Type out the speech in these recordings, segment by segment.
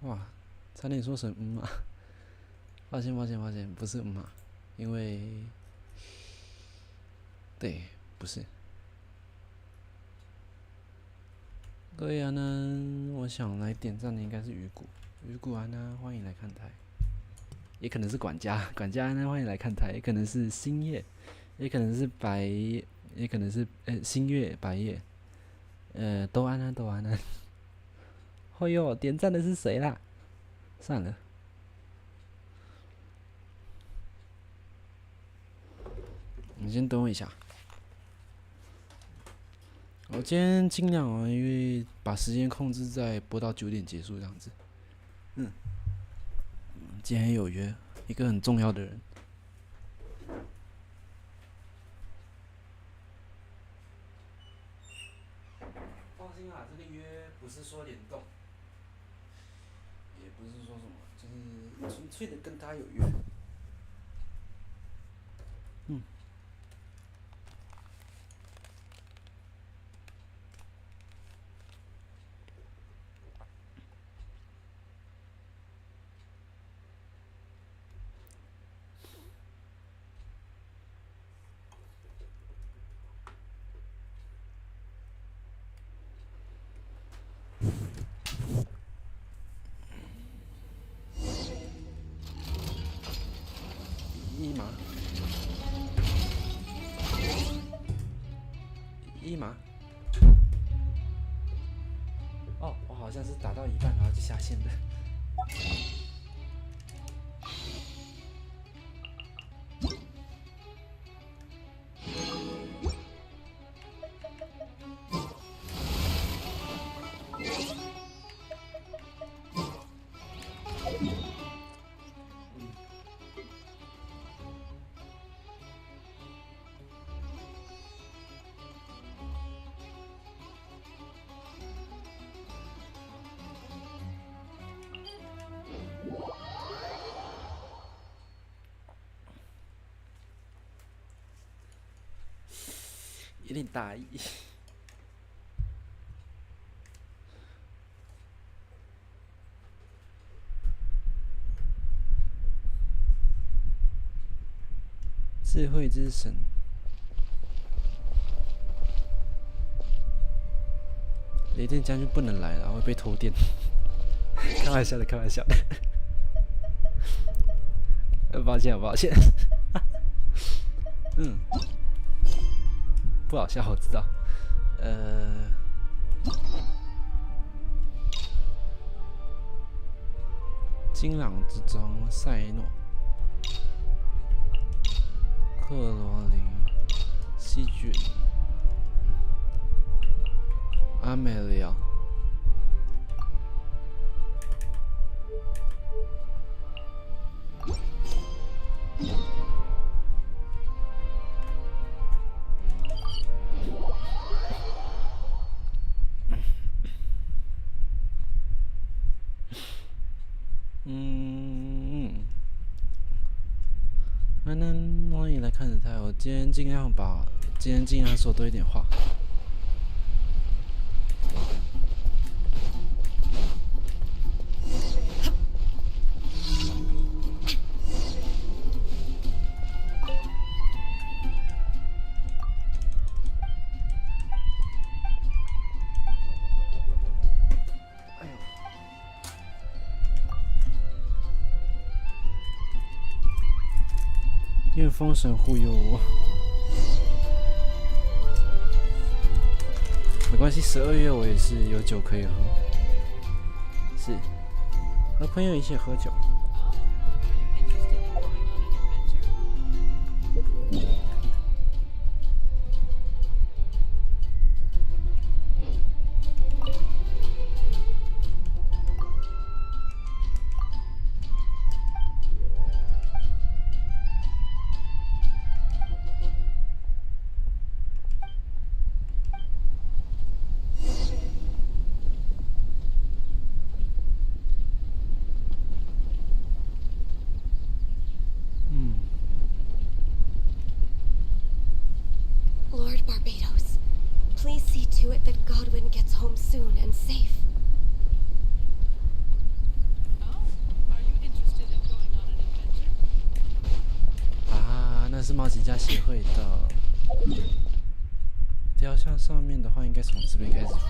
哇，差点说成嘛，抱歉，不是嘛，因为对，不是。各位安安，我想来点赞的应该是鱼骨安安，欢迎来看台，也可能是管家安安，欢迎来看台，也可能是星夜，也可能是也可能是星月白夜，都安安。哎呦，点赞的是谁啦？算了，你先等我一下。我今天尽量因为把时间控制在播到9点结束这样子。今天有约一个很重要的人。放心啦，这个约不是说联动，也不是说什么，就是纯粹的跟他有约。一码。哦，我好像是打到一半然后就下线的。有点大意。智慧之神，雷电将军不能来了，会被偷电。开玩笑的。抱歉。不好笑，我知道。金朗之中，塞诺、克罗琳、细菌、阿美利亚。欢迎来看着台。我今天尽量说多一点话。愿风神护佑我。没关系，12月我也是有酒可以喝，是和朋友一起喝酒。是猫吉家协会的雕像上面的话，应该从这边开始放。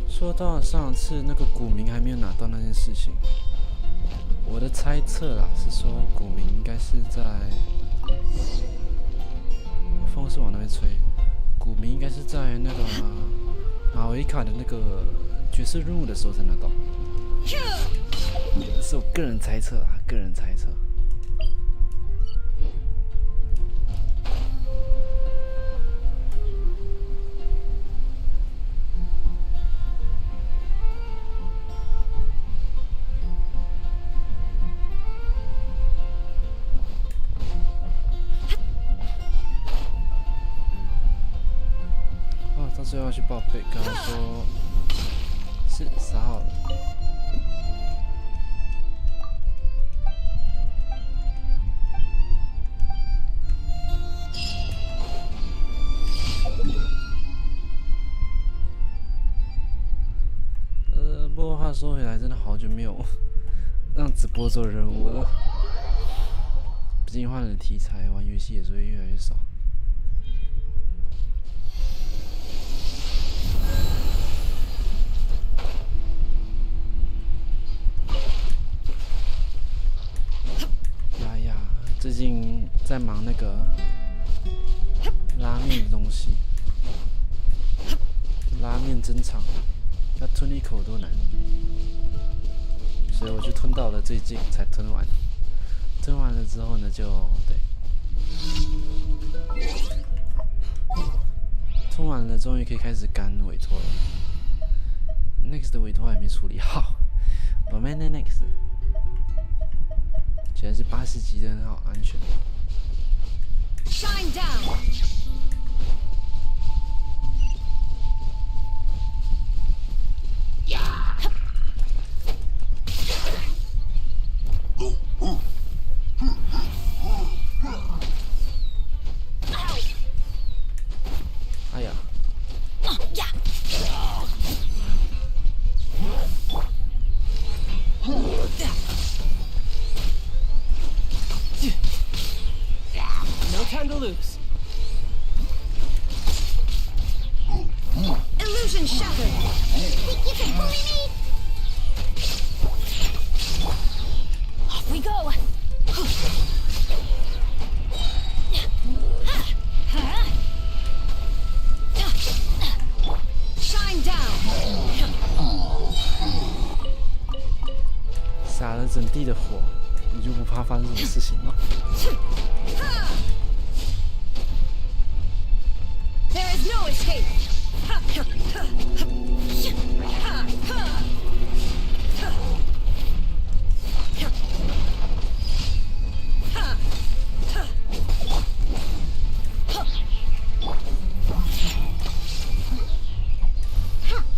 说到上次那个古名还没有拿到那件事情，我的猜测啦是说古名应该是在，风是往那边吹，古名应该是在那个马维卡的那个角色任务的时候才拿到，是我个人猜测啦，个人猜测。最后要去报备，刚刚说是3号了。不过话说回来，真的好久没有让直播做任务了。毕竟换了题材，玩游戏也是会越来越少。最近在忙那个拉面的东西，拉面珍藏，要吞一口都难，所以我就吞到了最近才吞完。吞完了之后呢，就对，吞完了终于可以开始赶委托了。Next 的委托还没处理好，我们的 Next。竟然是80级的，很好，安全。Shine down。哎呀！ Time to lose. Illusion shattered. Think you can bully me? Off we go. Shine down. 撒了整地的火，你就不怕发生什么事情吗？ There is no escape.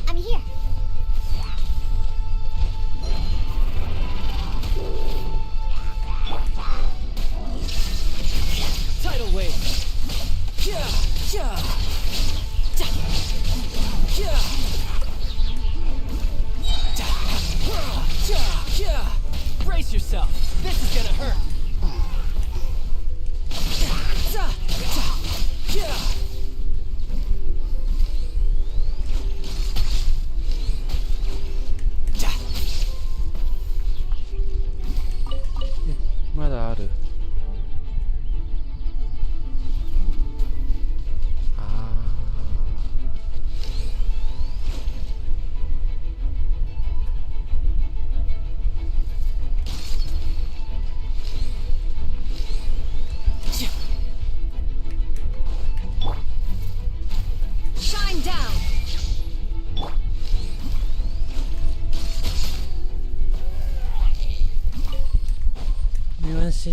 I'm here. Tidal wave. Yeah, yeah. Brace yourself. This is gonna hurt. Mother.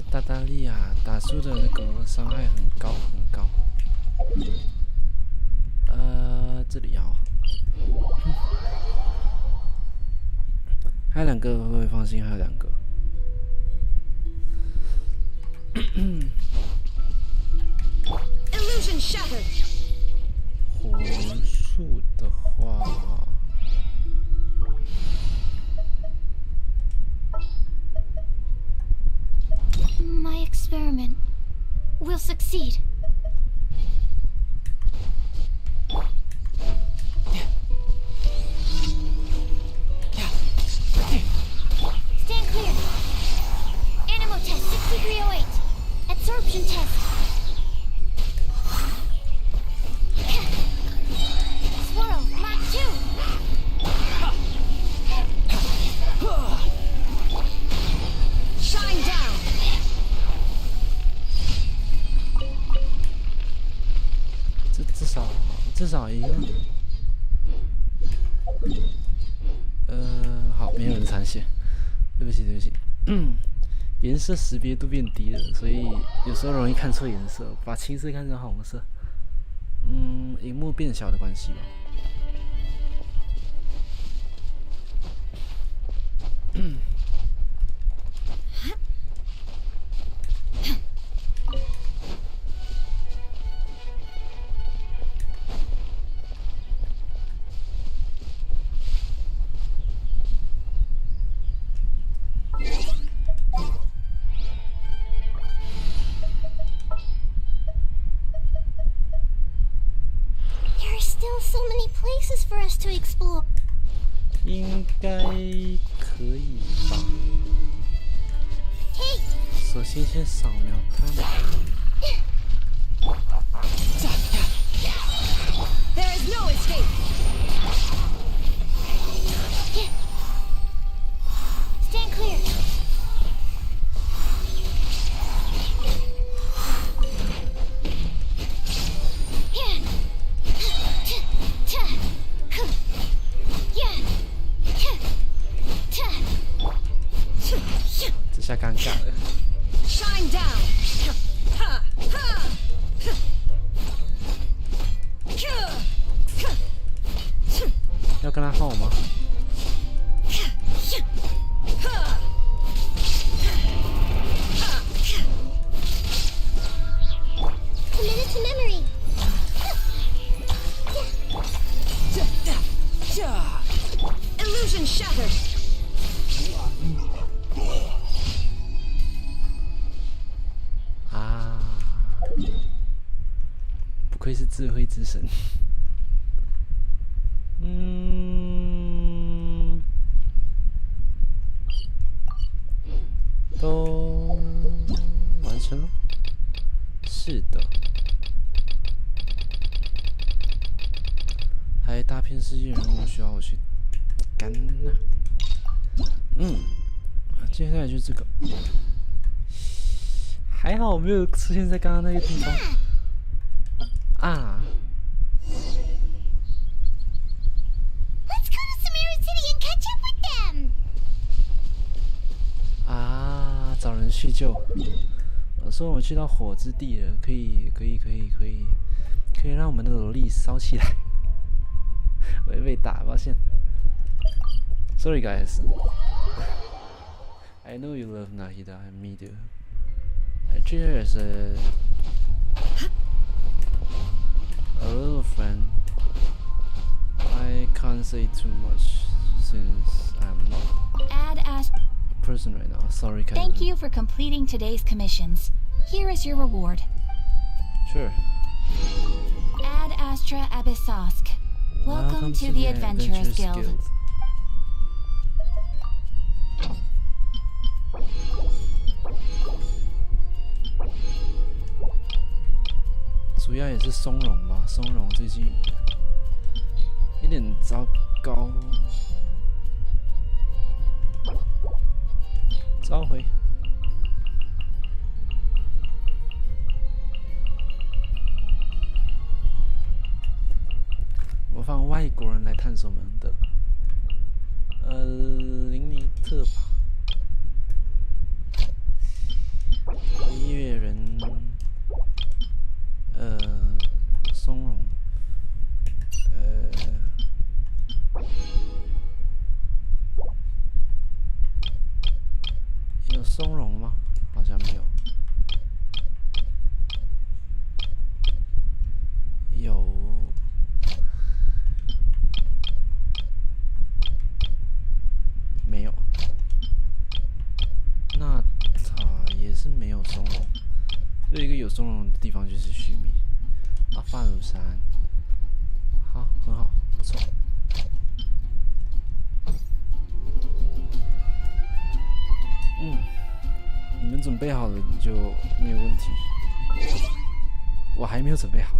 达达利亚打出的那个伤害很高很高。这里好。还还有2个，会不会放心？还有2个。Illusion shattered. 火术的话， My experiment will succeed. Stand clear. Animal test 6308. Absorption test. Swirl Mach 2. Shine down. 至少赢了。好，没有人残血，对不起。颜色识别度变低了，所以有时候容易看错颜色，把青色看成红色。荧幕变小的关系吧。So many places for us to explore. 应该可以吧。Hey. 首先先扫描它们。There is no escape. Stand clear. Shine down. 要跟他耗吗？ Committed to memory. Illusion shattered. 不愧是智慧之神。都完成了。是的。还有一大片世界任务需要我去干呐。接下来就是这个。还好我没有出现在刚刚那个地方。Let's go to Samara City and catch up with them. 找人叙旧。说我们去到火之地了，可以让我们的萝莉烧起来。我也被打，抱歉。Sorry guys. I know you love Nahida and me too. I treat her as a little friend. I can't say too much since I'm not a person right now. Sorry, Kaiser. Thank you for completing today's commissions. Here is your reward. Sure. Ad Astra Abyssosk. Welcome to the Adventurers Guild. 主要也是松茸吧，松茸最近有点糟糕。召回。我放外国人来探索门的，林尼特吧，音乐人，松茸，钟楼的地方就是须弥。啊，发如山，好，很好，不错。你们准备好了就没有问题。我还没有准备好。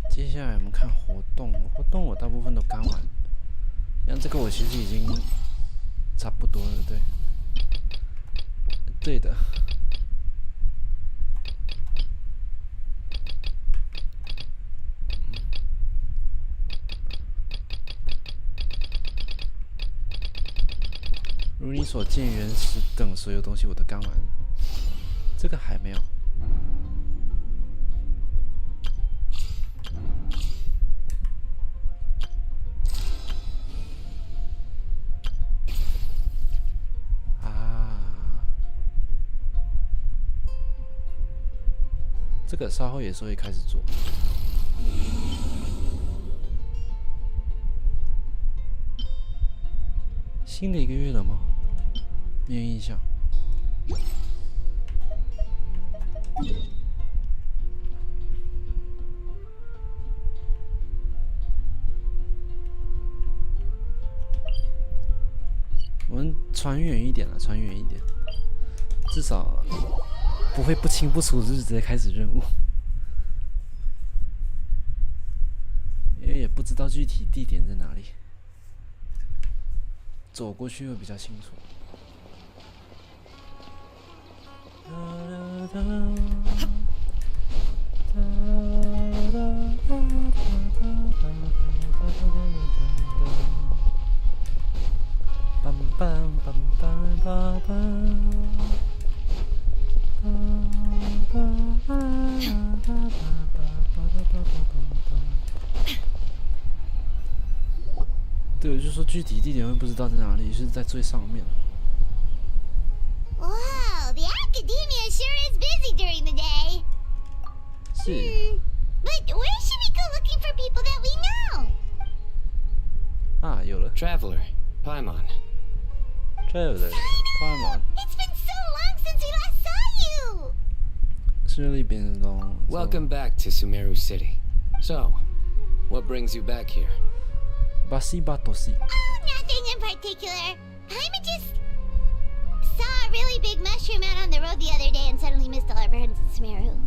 接下来我们看活动，活动我大部分都干完，像这个我其实已经差不多了，对，对的。如你所见，原始等所有东西我都干完了，这个还没有。这个稍后也是会开始做。新的一个月了吗？没有印象。我们传远一点了，传远一点，至少不会不清不楚就直接开始任务，因为也不知道具体地点在哪里，走过去会比较清楚。对，我就说具体地点会不知道在哪里，是在最上面。Wow, the academia sure is busy during the day. 是。But where should we go looking for people that we know? 啊，有了。Traveler, Paimon. Traveler, Paimon. It's been so long since we last saw you. 是really been long. Welcome back to Sumeru City. So, what brings you back here? Basibatosi. Oh, nothing in particular. I just saw a really big mushroom out on the road the other day and suddenly missed all our friends in Sumeru.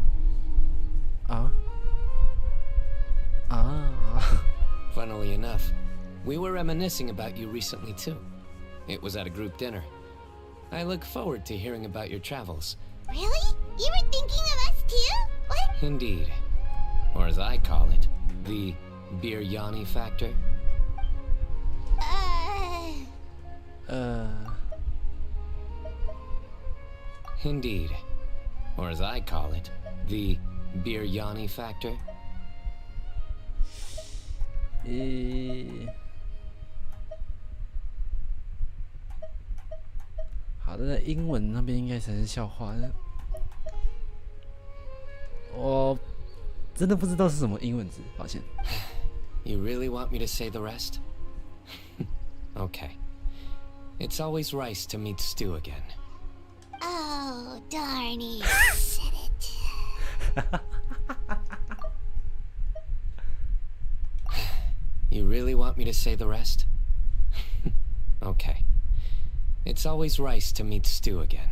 Funnily enough, we were reminiscing about you recently too. It was at a group dinner. I look forward to hearing about your travels. Really? You were thinking of us too? What? Indeed. Or as I call it, the biryani factor. Indeed. Or as I call it, the biryani factor. 好的，英文那边应该才是笑话。我真的不知道是什么英文字，抱歉。You really want me to say the rest? Okay. It's always rice to meet stew again. Oh, darn, he said it. You really want me to say the rest? Okay. It's always rice to meet stew again.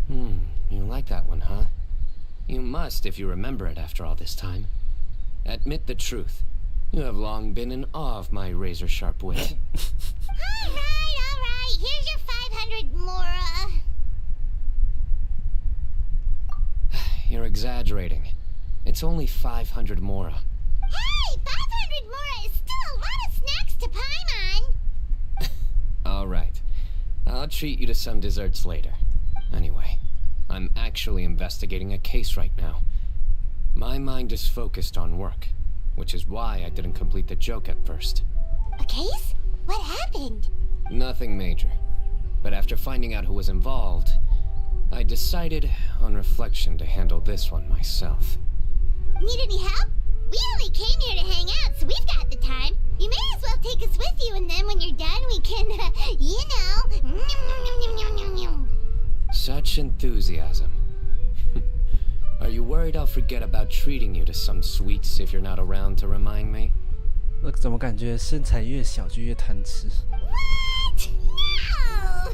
You like that one, huh? You must if you remember it after all this time. Admit the truth. You have long been in awe of my razor-sharp wit. Alright. Here's your 500 mora. You're exaggerating. It's only 500 mora. Hey, 500 mora is still a lot of snacks to Paimon. Alright. I'll treat you to some desserts later. Anyway, I'm actually investigating a case right now. My mind is focused on work, which is why I didn't complete the joke at first. A case? What happened? Nothing major. But after finding out who was involved, I decided, on reflection, to handle this one myself. Need any help? We only came here to hang out, so we've got the time. You may as well take us with you, and then when you're done, we can, Such enthusiasm. Are you worried I'll forget about treating you to some sweets if you're not around to remind me? 怎么感觉身材越小就越贪吃？ What? No!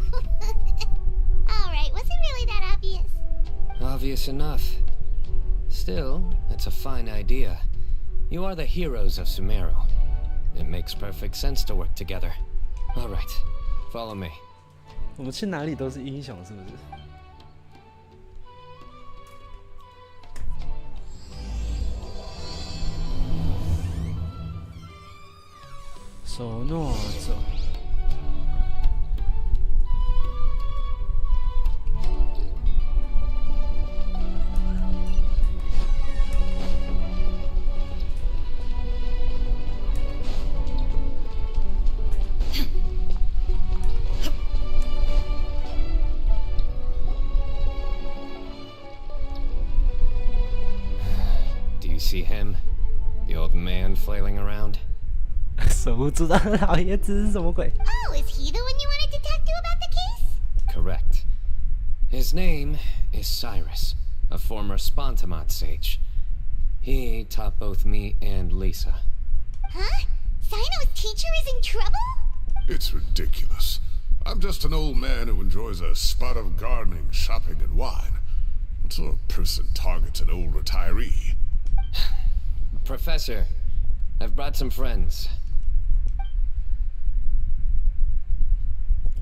Alright, was it really that obvious? Obvious enough. Still, it's a fine idea. You are the heroes of Sumeru. It makes perfect sense to work together. Alright, follow me. 我们去哪里都是英雄，是不是？手诺者。Do you see him? The old man flailing around? 守护组长老爷子是什么鬼？ Oh, is he the one you wanted to talk to about the case? Correct. His name is Cyrus, a former Spontamot sage. He taught both me and Lisa. Huh? Sino's teacher is in trouble? It's ridiculous. I'm just an old man who enjoys a spot of gardening, shopping, and wine. What sort of person targets an old retiree? Professor, I've brought some friends.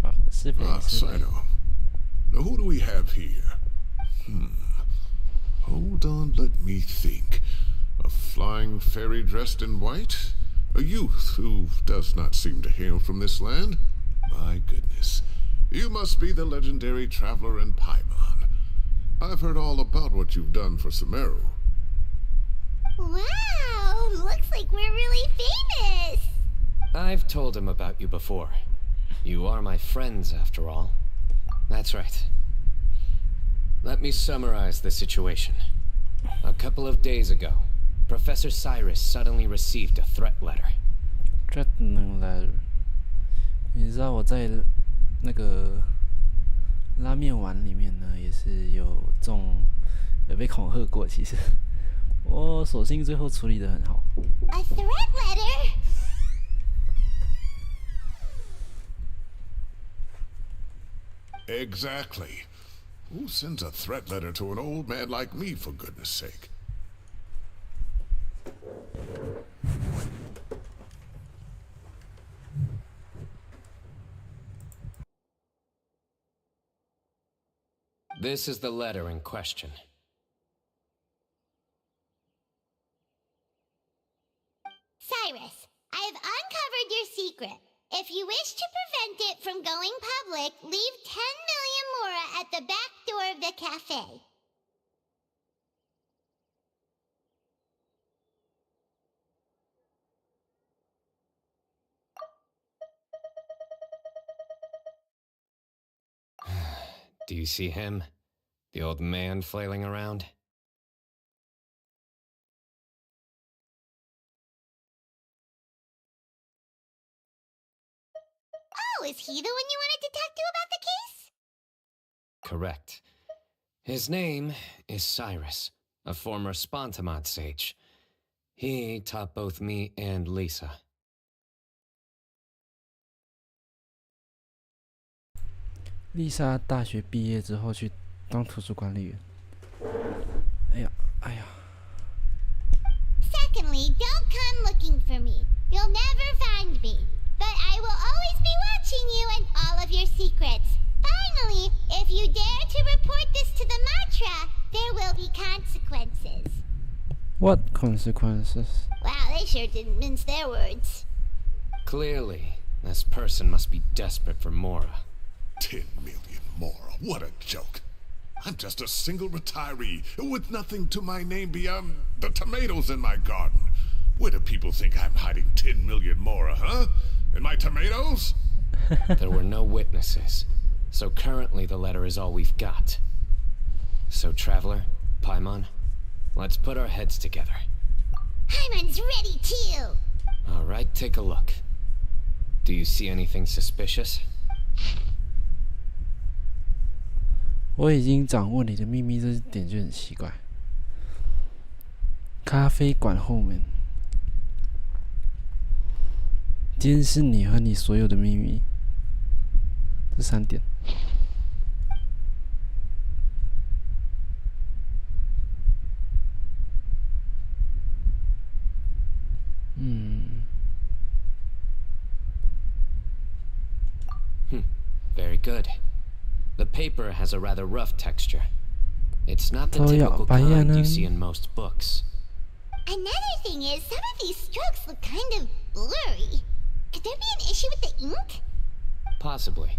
啊，是非 Sino. Now who do we have here? Hold on, let me think. A flying fairy dressed in white? A youth who does not seem to hail from this land? My goodness. You must be the legendary traveler in Paimon. I've heard all about what you've done for Sumeru. Wow, looks like we're really famous. I've told him about you before. You are my friends, after all. That's right. Let me summarize the situation. A couple of days ago, Professor Cyrus suddenly received a threat letter. Threatening letter。你知道我在那个拉面碗里面呢，也是有被恐吓过。其实我所幸最后处理得很好。A threat letter? Exactly. Who sends a threat letter to an old man like me, for goodness sake? This is the letter in question. Cyrus, I have uncovered your secret. If you wish to prevent it from going public, leave 10 million mora at the back door of the cafe. Do you see him? The old man flailing around? Oh, is he the one you wanted to talk to about the case? Correct. His name is Cyrus, a former Spontamot sage. He taught both me and Lisa. Lisa 大学毕业之后去当图书管理员。哎呀，哎呀。 Secondly, don't come looking for me. You'll never find me. But I will always be watching you and all of your secrets. Finally, if you dare to report this to the Matra, there will be consequences. What consequences? Wow, they sure didn't mince their words. Clearly, this person must be desperate for Mora. 10 million Mora, what a joke. I'm just a single retiree with nothing to my name beyond the tomatoes in my garden. Where do people think I'm hiding 10 million Mora, huh? In my tomatoes? There were no witnesses, so currently the letter is all we've got. So, Traveler, Paimon, let's put our heads together. Paimon's ready too. All right, take a look. Do you see anything suspicious? 我已经掌握你的秘密，这点就很奇怪。咖啡馆后面，监视你和你所有的秘密，这3点。Very good. The paper has a rather rough texture. It's not the typical kind you see in most books. Another thing is, some of these strokes look kind of blurry. Could there be an issue with the ink? Possibly.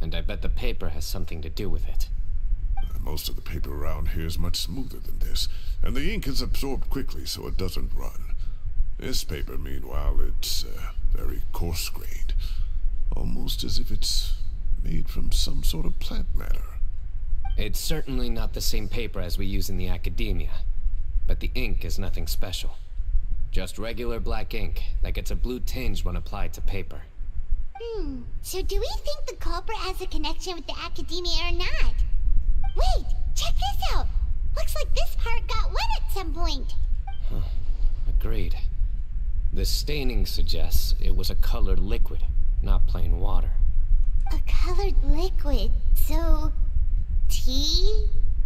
And I bet the paper has something to do with it. Most of the paper around here is much smoother than this, and the ink is absorbed quickly so it doesn't run. This paper, meanwhile, it's very coarse-grained. Almost as if it's made from some sort of plant matter. It's certainly not the same paper as we use in the academia, but the ink is nothing special. Just regular black ink that gets a blue tinge when applied to paper. So do we think the culprit has a connection with the academia or not? Wait, check this out! Looks like this part got wet at some point. Agreed. The staining suggests it was a colored liquid, not plain water. A colored liquid, so... tea?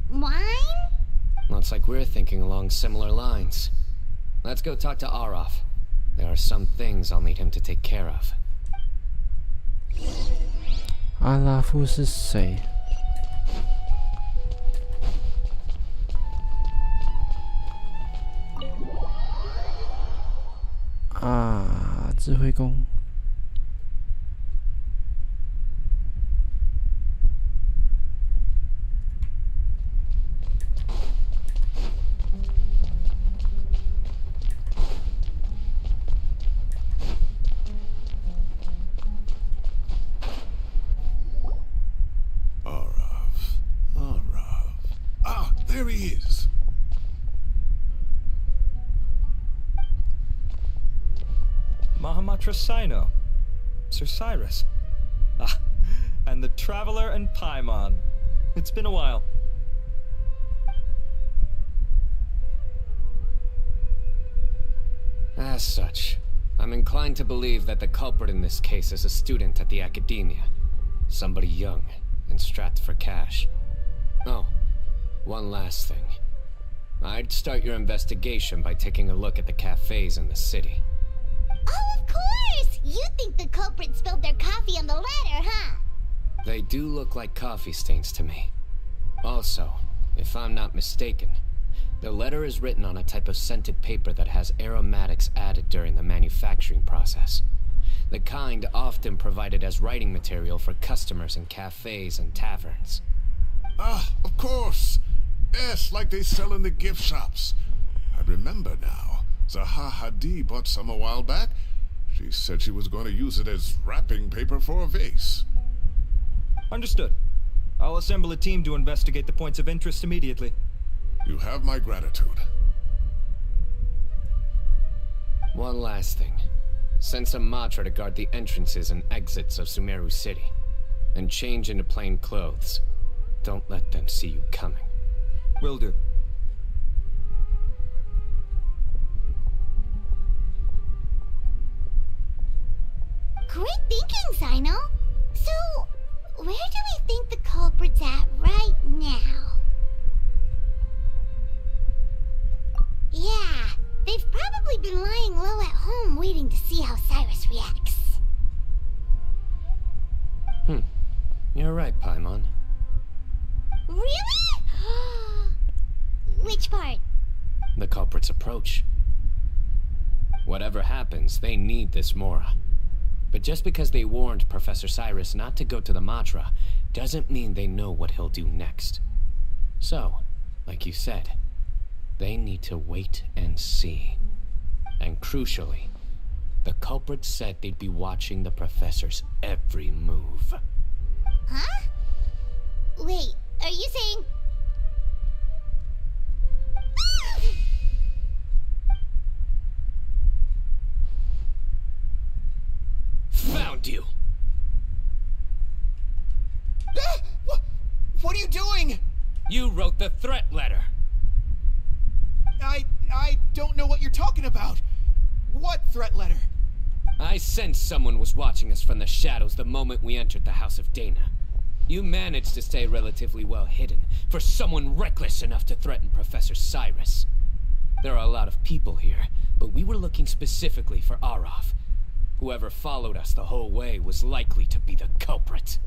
Wine? Looks like we're thinking along similar lines. Let's go talk to Arof. There are some things I'll need him to take care of. 阿拉夫是谁？智慧宫。There he is. Mahamatra Sino, Sir Cyrus. Ah, and the Traveler and Paimon. It's been a while. As such, I'm inclined to believe that the culprit in this case is a student at the academia. Somebody young and strapped for cash. Oh. One last thing. I'd start your investigation by taking a look at the cafes in the city. Oh, of course! You think the culprit spilled their coffee on the ladder, huh? They do look like coffee stains to me. Also, if I'm not mistaken, the letter is written on a type of scented paper that has aromatics added during the manufacturing process. The kind often provided as writing material for customers in cafes and taverns. Ah, of course! Yes, like they sell in the gift shops. I remember now. Zaha Hadid bought some a while back. She said she was going to use it as wrapping paper for a vase. Understood. I'll assemble a team to investigate the points of interest immediately. You have my gratitude. One last thing. Send some Matra to guard the entrances and exits of Sumeru City. And change into plain clothes. Don't let them see you coming. Will do. Great thinking, Sino. So, where do we think the culprit's at right now? Yeah, they've probably been lying You're right, Paimon. Really? Which part? The culprit's approach. Whatever happens, they need this Mora. But just because they warned Professor Cyrus not to go to the Matra, doesn't mean they know what he'll do next. So, like you said, they need to wait and see. And crucially, the culprit said they'd be watching the Professor's every move. Huh? Wait, are you saying... Found you! What are you doing? You wrote the threat letter. I don't know what you're talking about. What threat letter? I sensed someone was watching us from the shadows the moment we entered the House of Dana. You managed to stay relatively well hidden for someone reckless enough to threaten Professor Cyrus. There are a lot of people here, but we were looking specifically for Arav. Whoever followed us the whole way was likely to be the culprit.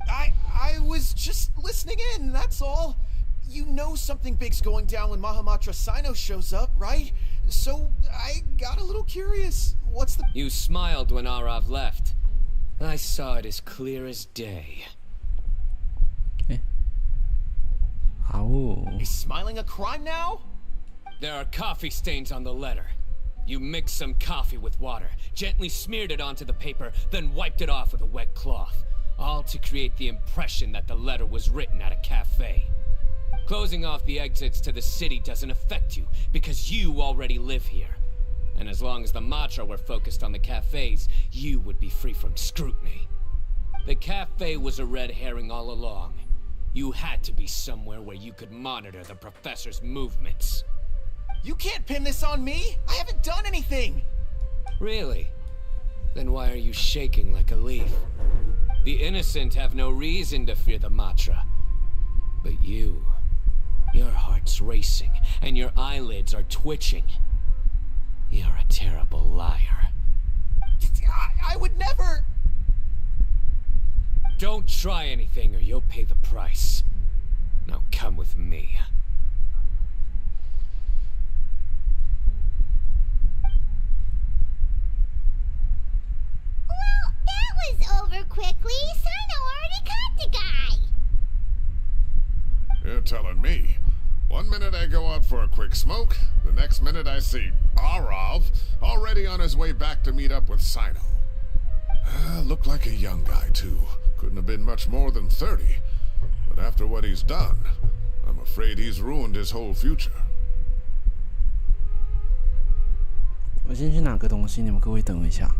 I was just listening in, that's all. You know something big's going down when Mahamatra Sino shows up, right? So I got a little curious. What's the... You smiled when Arav left. I saw it as clear as day. Oh. Is smiling a crime now? There are coffee stains on the letter. You mixed some coffee with water, gently smeared it onto the paper, then wiped it off with a wet cloth. All to create the impression that the letter was written at a cafe. Closing off the exits to the city doesn't affect you, because you already live here. And as long as the Matra were focused on the cafes, you would be free from scrutiny. The cafe was a red herring all along. You had to be somewhere where you could monitor the Professor's movements. You can't pin this on me! I haven't done anything! Really? Then why are you shaking like a leaf? The innocent have no reason to fear the Matra. But you... your heart's racing, and your eyelids are twitching. You're a terrible liar. I would never... Don't try anything or you'll pay the price. Now come with me. Well, that was over quickly. Sino already caught the guy. You're telling me. 1 minute I go out for a quick smoke, the next minute I see Arav already on his way back to meet up with Sino. Looked like a young guy, too. Couldn't have been much more than 30. But after what he's done, I'm afraid he's ruined his whole future. 我先去拿个东西，你们各位等我一下。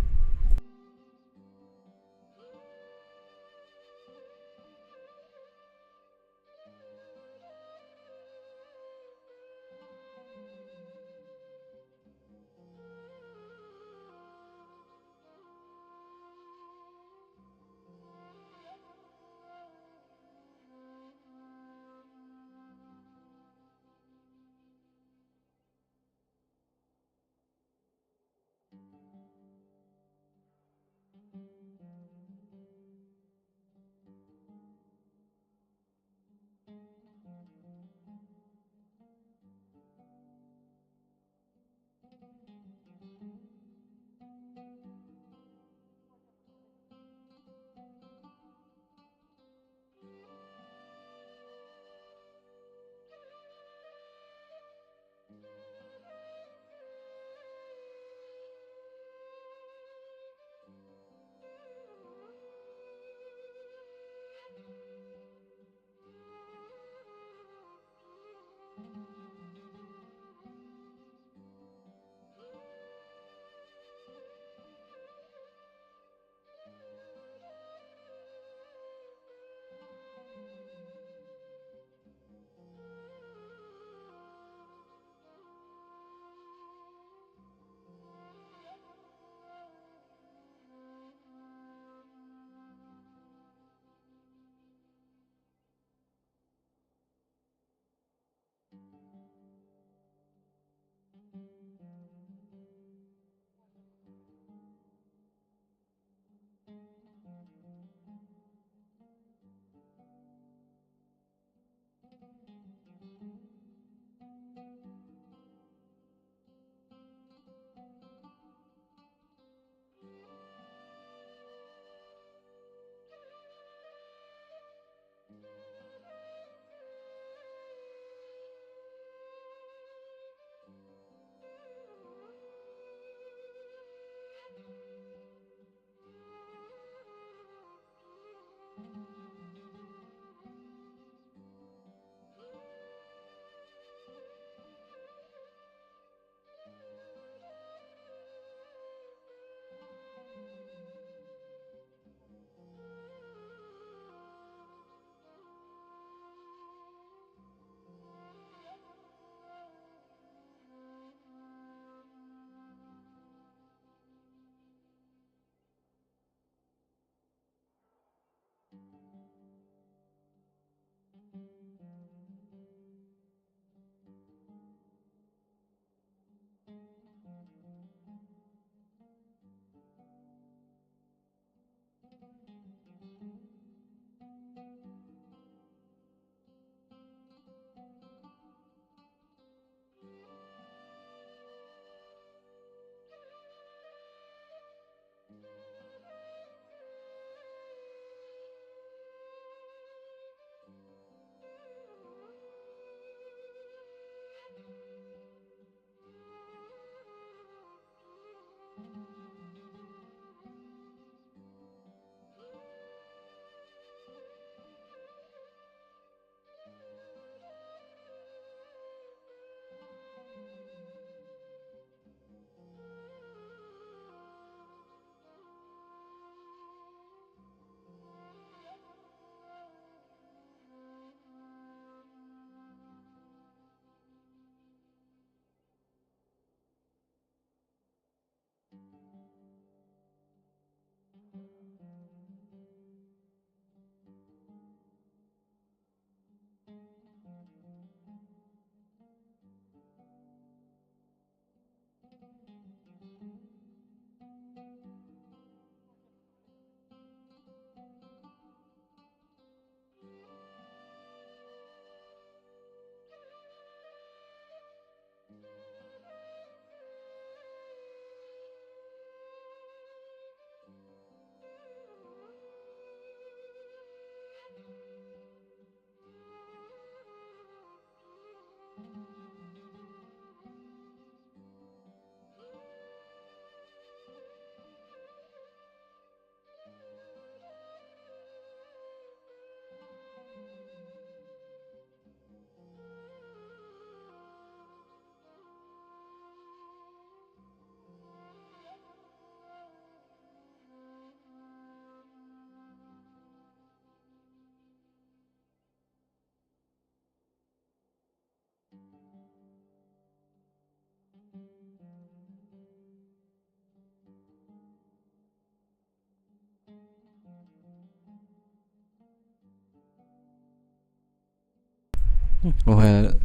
我回来了。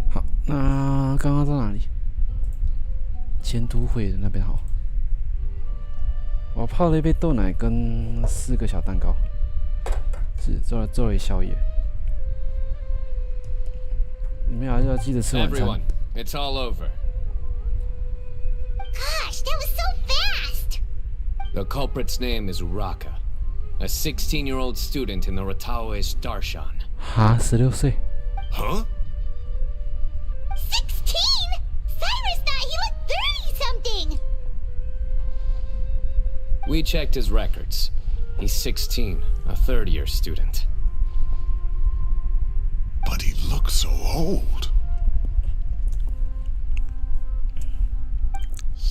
好，那刚刚到哪里？前途会的那边好。我泡了一杯豆奶跟4个小蛋糕，是作为宵夜。你们还是要记得吃晚餐。Everyone, it's all over. Gosh, that was so fast! The culprit's name is Uraka, a 16-year-old student in the Rataoish Darshan. 哈，16岁。Huh? 16? Cyrus thought he looked 30-something! We checked his records. He's 16, a third-year student. But he looks so old.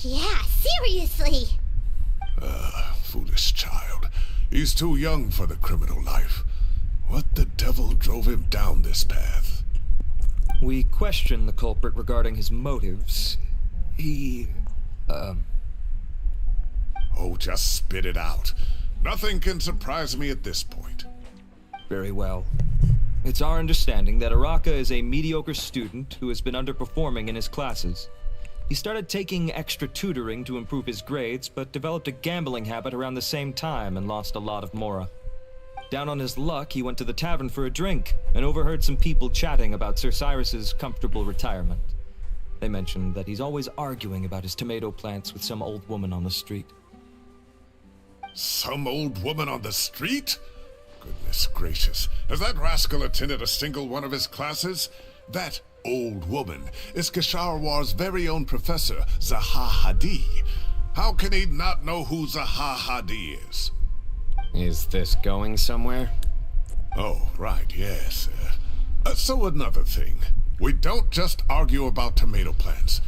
Yeah, seriously. Foolish child. He's too young for the criminal life. What the devil drove him down this path? We questioned the culprit regarding his motives. He, Oh, just spit it out. Nothing can surprise me at this point. Very well. It's our understanding that Uraka is a mediocre student who has been underperforming in his classes. He started taking extra tutoring to improve his grades, but developed a gambling habit around the same time and lost a lot of mora. Down on his luck, he went to the tavern for a drink and overheard some people chatting about Sir Cyrus's comfortable retirement. They mentioned that he's always arguing about his tomato plants with some old woman on the street. Some old woman on the street? Goodness gracious. Has that rascal attended a single one of his classes? That old woman is Kasharwar's very own professor, Zaha Hadi. How can he not know who Zaha Hadi is? Is this going somewhere? Oh, right, yes. So another thing. We don't just argue about tomato plants.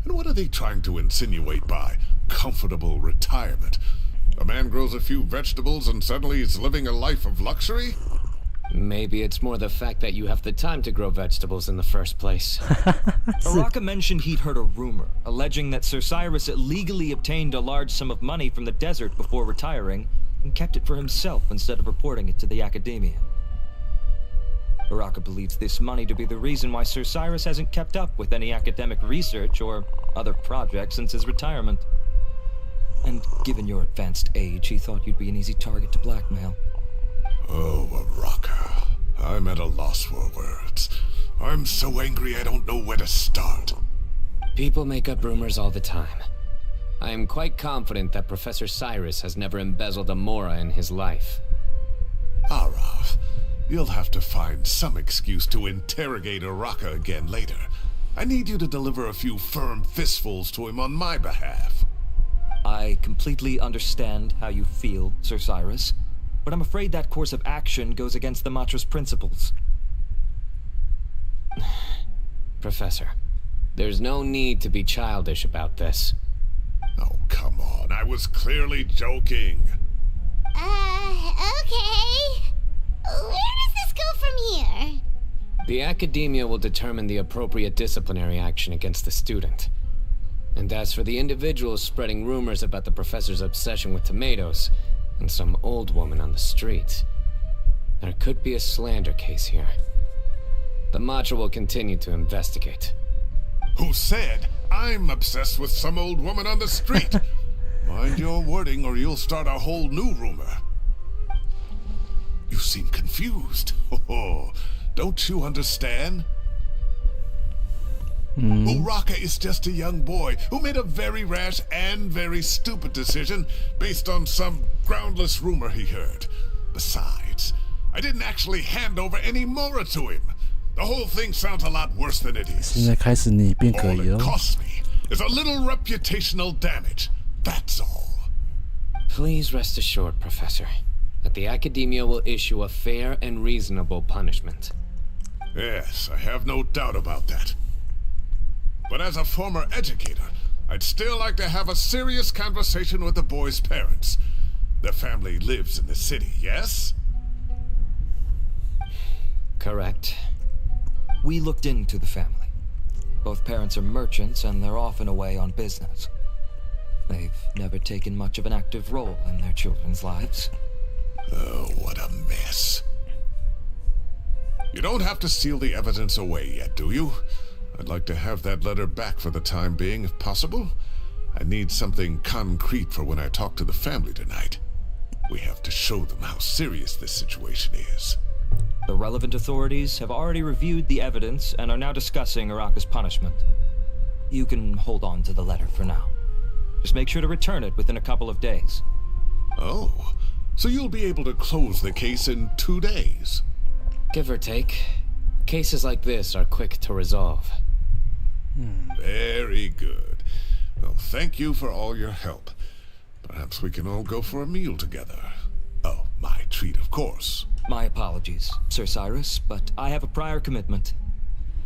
And what are they trying to insinuate by comfortable retirement? A man grows a few vegetables and suddenly he's living a life of luxury? Maybe it's more the fact that you have the time to grow vegetables in the first place. Uraka mentioned he'd heard a rumor, alleging that Sir Cyrus illegally obtained a large sum of money from the desert before retiring, and kept it for himself instead of reporting it to the academia. Uraka believes this money to be the reason why Sir Cyrus hasn't kept up with any academic research or other projects since his retirement. And given your advanced age, he thought you'd be an easy target to blackmail. Oh, Uraka. I'm at a loss for words. I'm so angry I don't know where to start. People make up rumors all the time. I am quite confident that Professor Cyrus has never embezzled a mora in his life. Arav, you'll have to find some excuse to interrogate Uraka again later. I need you to deliver a few firm fistfuls to him on my behalf. I completely understand how you feel, Sir Cyrus, but I'm afraid that course of action goes against the Matra's principles. Professor, there's no need to be childish about this. Oh, come on. I was clearly joking. Okay. Where does this go from here? The academia will determine the appropriate disciplinary action against the student. And as for the individuals spreading rumors about the professor's obsession with tomatoes and some old woman on the street, there could be a slander case here. The Matra will continue to investigate. Who said I'm obsessed with some old woman on the street? Mind your wording or you'll start a whole new rumor. You seem confused. Oh, don't you understand? Uraka is just a young boy who made a very rash and very stupid decision based on some groundless rumor he heard. Besides, I didn't actually hand over any mora to him. The whole thing sounds a lot worse than it is. 现在开始你变可 All 以 it 了。 costs me is a little reputational damage. That's all. Please rest assured, Professor, that the academia will issue a fair and reasonable punishment. Yes, I have no doubt about that. But as a former educator, I'd still like to have a serious conversation with the boy's parents. Their family lives in the city, yes? Correct. We looked into the family. Both parents are merchants and they're often away on business. They've never taken much of an active role in their children's lives. Oh, what a mess. You don't have to seal the evidence away yet, do you? I'd like to have that letter back for the time being, if possible. I need something concrete for when I talk to the family tonight. We have to show them how serious this situation is. The relevant authorities have already reviewed the evidence and are now discussing Araka's punishment. You can hold on to the letter for now. Just make sure to return it within a couple of days. Oh, so you'll be able to close the case in 2 days? Give or take. Cases like this are quick to resolve. Very good. Well, thank you for all your help. Perhaps we can all go for a meal together. Oh, my treat, of course. My apologies, Sir Cyrus, but I have a prior commitment.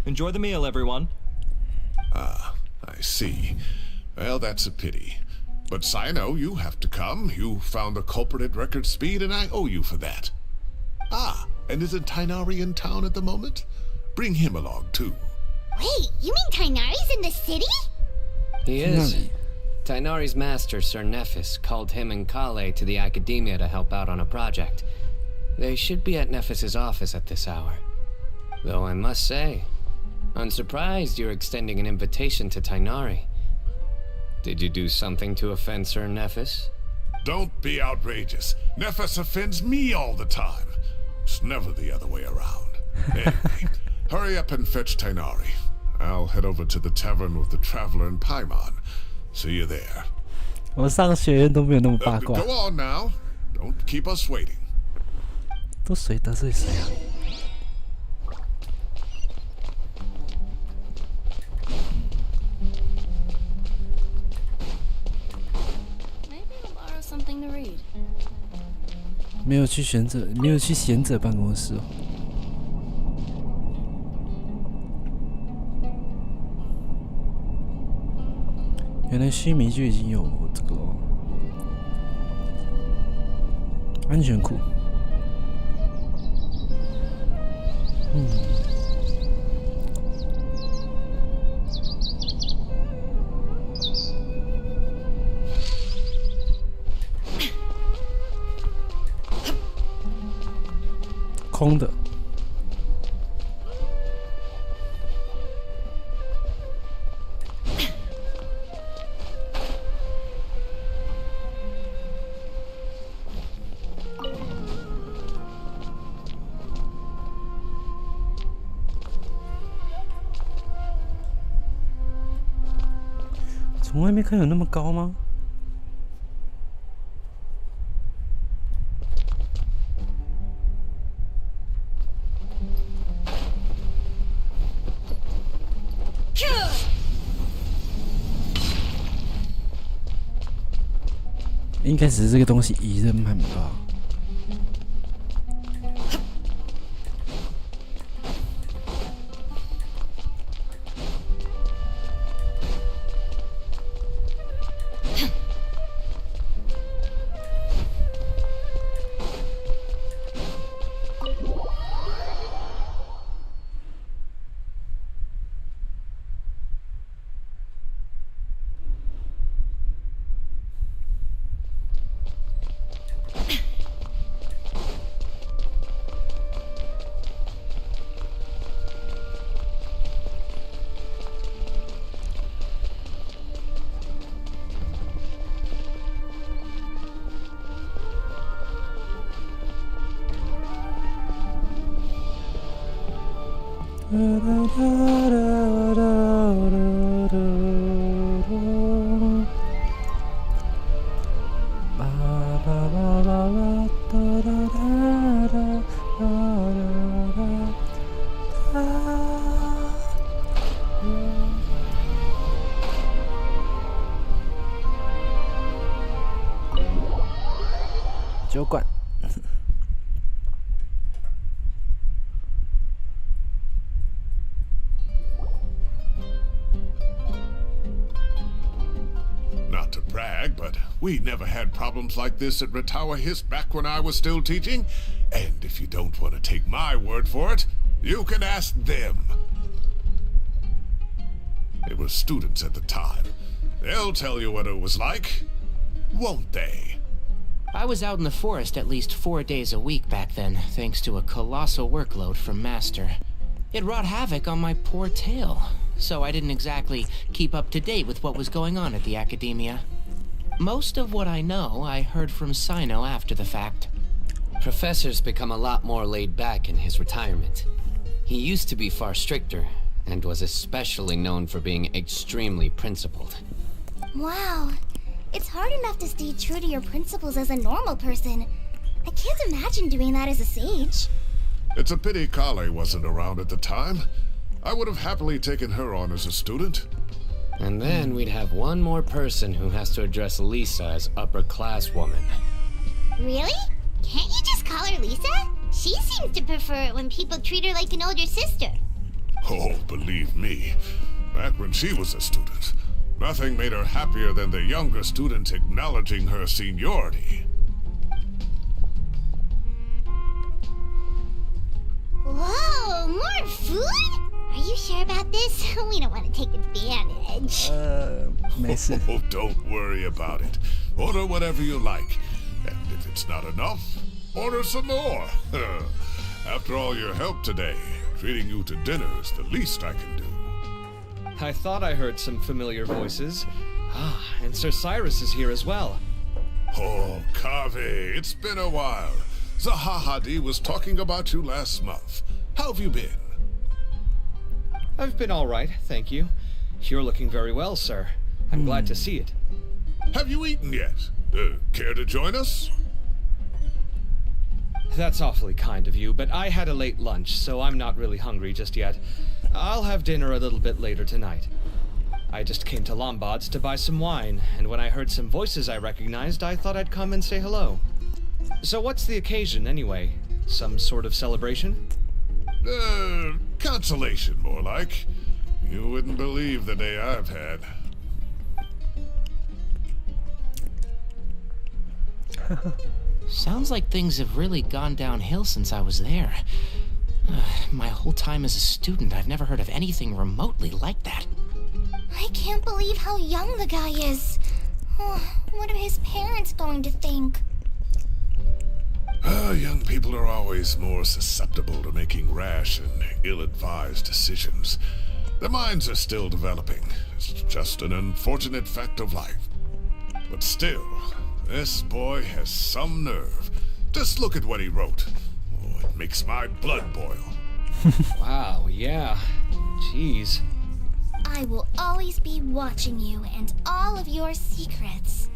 Enjoy the meal, everyone. Ah, I see. Well, that's a pity. But Sino, you have to come. You found the culprit at record speed, and I owe you for that. Ah, and isn't Tainari in town at the moment? Bring him along, too. Wait, you mean Tainari's in the city? He is. Tainari's master, Sir Nephis, called him and Kale to the academia to help out on a project. They should be at Nephis's office at this hour. Though I must say, I'm surprised you're extending an invitation to Tainari. Did you do something to offend Sir Nephis? Don't be outrageous. Nephis offends me all the time. It's never the other way around. Anyway, hurry up and fetch Tainari. I'll head over to the tavern with the Traveler and Paimon. See you there. 我上学院都没有那么八卦。 Go on now. Don't keep us waiting. 都谁得罪谁啊？ Maybe I'll borrow something to read. 没有去贤者办公室哦。原来须弥就已经有这个安全裤。空的。从外面看有那么高吗？应该只是这个东西移得慢吧。酒馆。Not to brag, but we never had problems like this at Ratawa Hist back when I was still teaching. And if you don't want to take my word for it, you can ask them. They were students at the time. They'll tell you what it was like, won't they? I was out in the forest at least 4 days a week back then, thanks to a colossal workload from Master. It wrought havoc on my poor tail, so I didn't exactly keep up to date with what was going on at the academia. Most of what I know, I heard from Sino after the fact. Professor's become a lot more laid back in his retirement. He used to be far stricter, and was especially known for being extremely principled. Wow. It's hard enough to stay true to your principles as a normal person. I can't imagine doing that as a sage. It's a pity Kale wasn't around at the time. I would have happily taken her on as a student. And then we'd have one more person who has to address Lisa as upper-class woman. Really? Can't you just call her Lisa? She seems to prefer it when people treat her like an older sister. Oh, believe me, back when she was a student, nothing made her happier than the younger students acknowledging her seniority. Whoa, more food? Are you sure about this? We don't want to take advantage. Oh, don't worry about it. Order whatever you like. And if it's not enough, order some more. After all your help today, treating you to dinner is the least I can do. I thought I heard some familiar voices. Ah, and Sir Cyrus is here as well. Oh, Kave, it's been a while. Zahahadi was talking about you last month. How have you been? I've been all right, thank you. You're looking very well, sir. I'm glad to see it. Have you eaten yet? Care to join us? That's awfully kind of you, but I had a late lunch, so I'm not really hungry just yet. I'll have dinner a little bit later tonight. I just came to Lombard's to buy some wine, and when I heard some voices I recognized, I thought I'd come and say hello. So what's the occasion, anyway? Some sort of celebration? Consolation, more like. You wouldn't believe the day I've had. Sounds like things have really gone downhill since I was there. My whole time as a student, I've never heard of anything remotely like that. I can't believe how young the guy is. What are his parents going to think? Young people are always more susceptible to making rash and ill-advised decisions. Their minds are still developing. It's just an unfortunate fact of life. But still, this boy has some nerve. Just look at what he wrote. Oh, it makes my blood boil. Wow, yeah. Jeez. I will always be watching you and all of your secrets.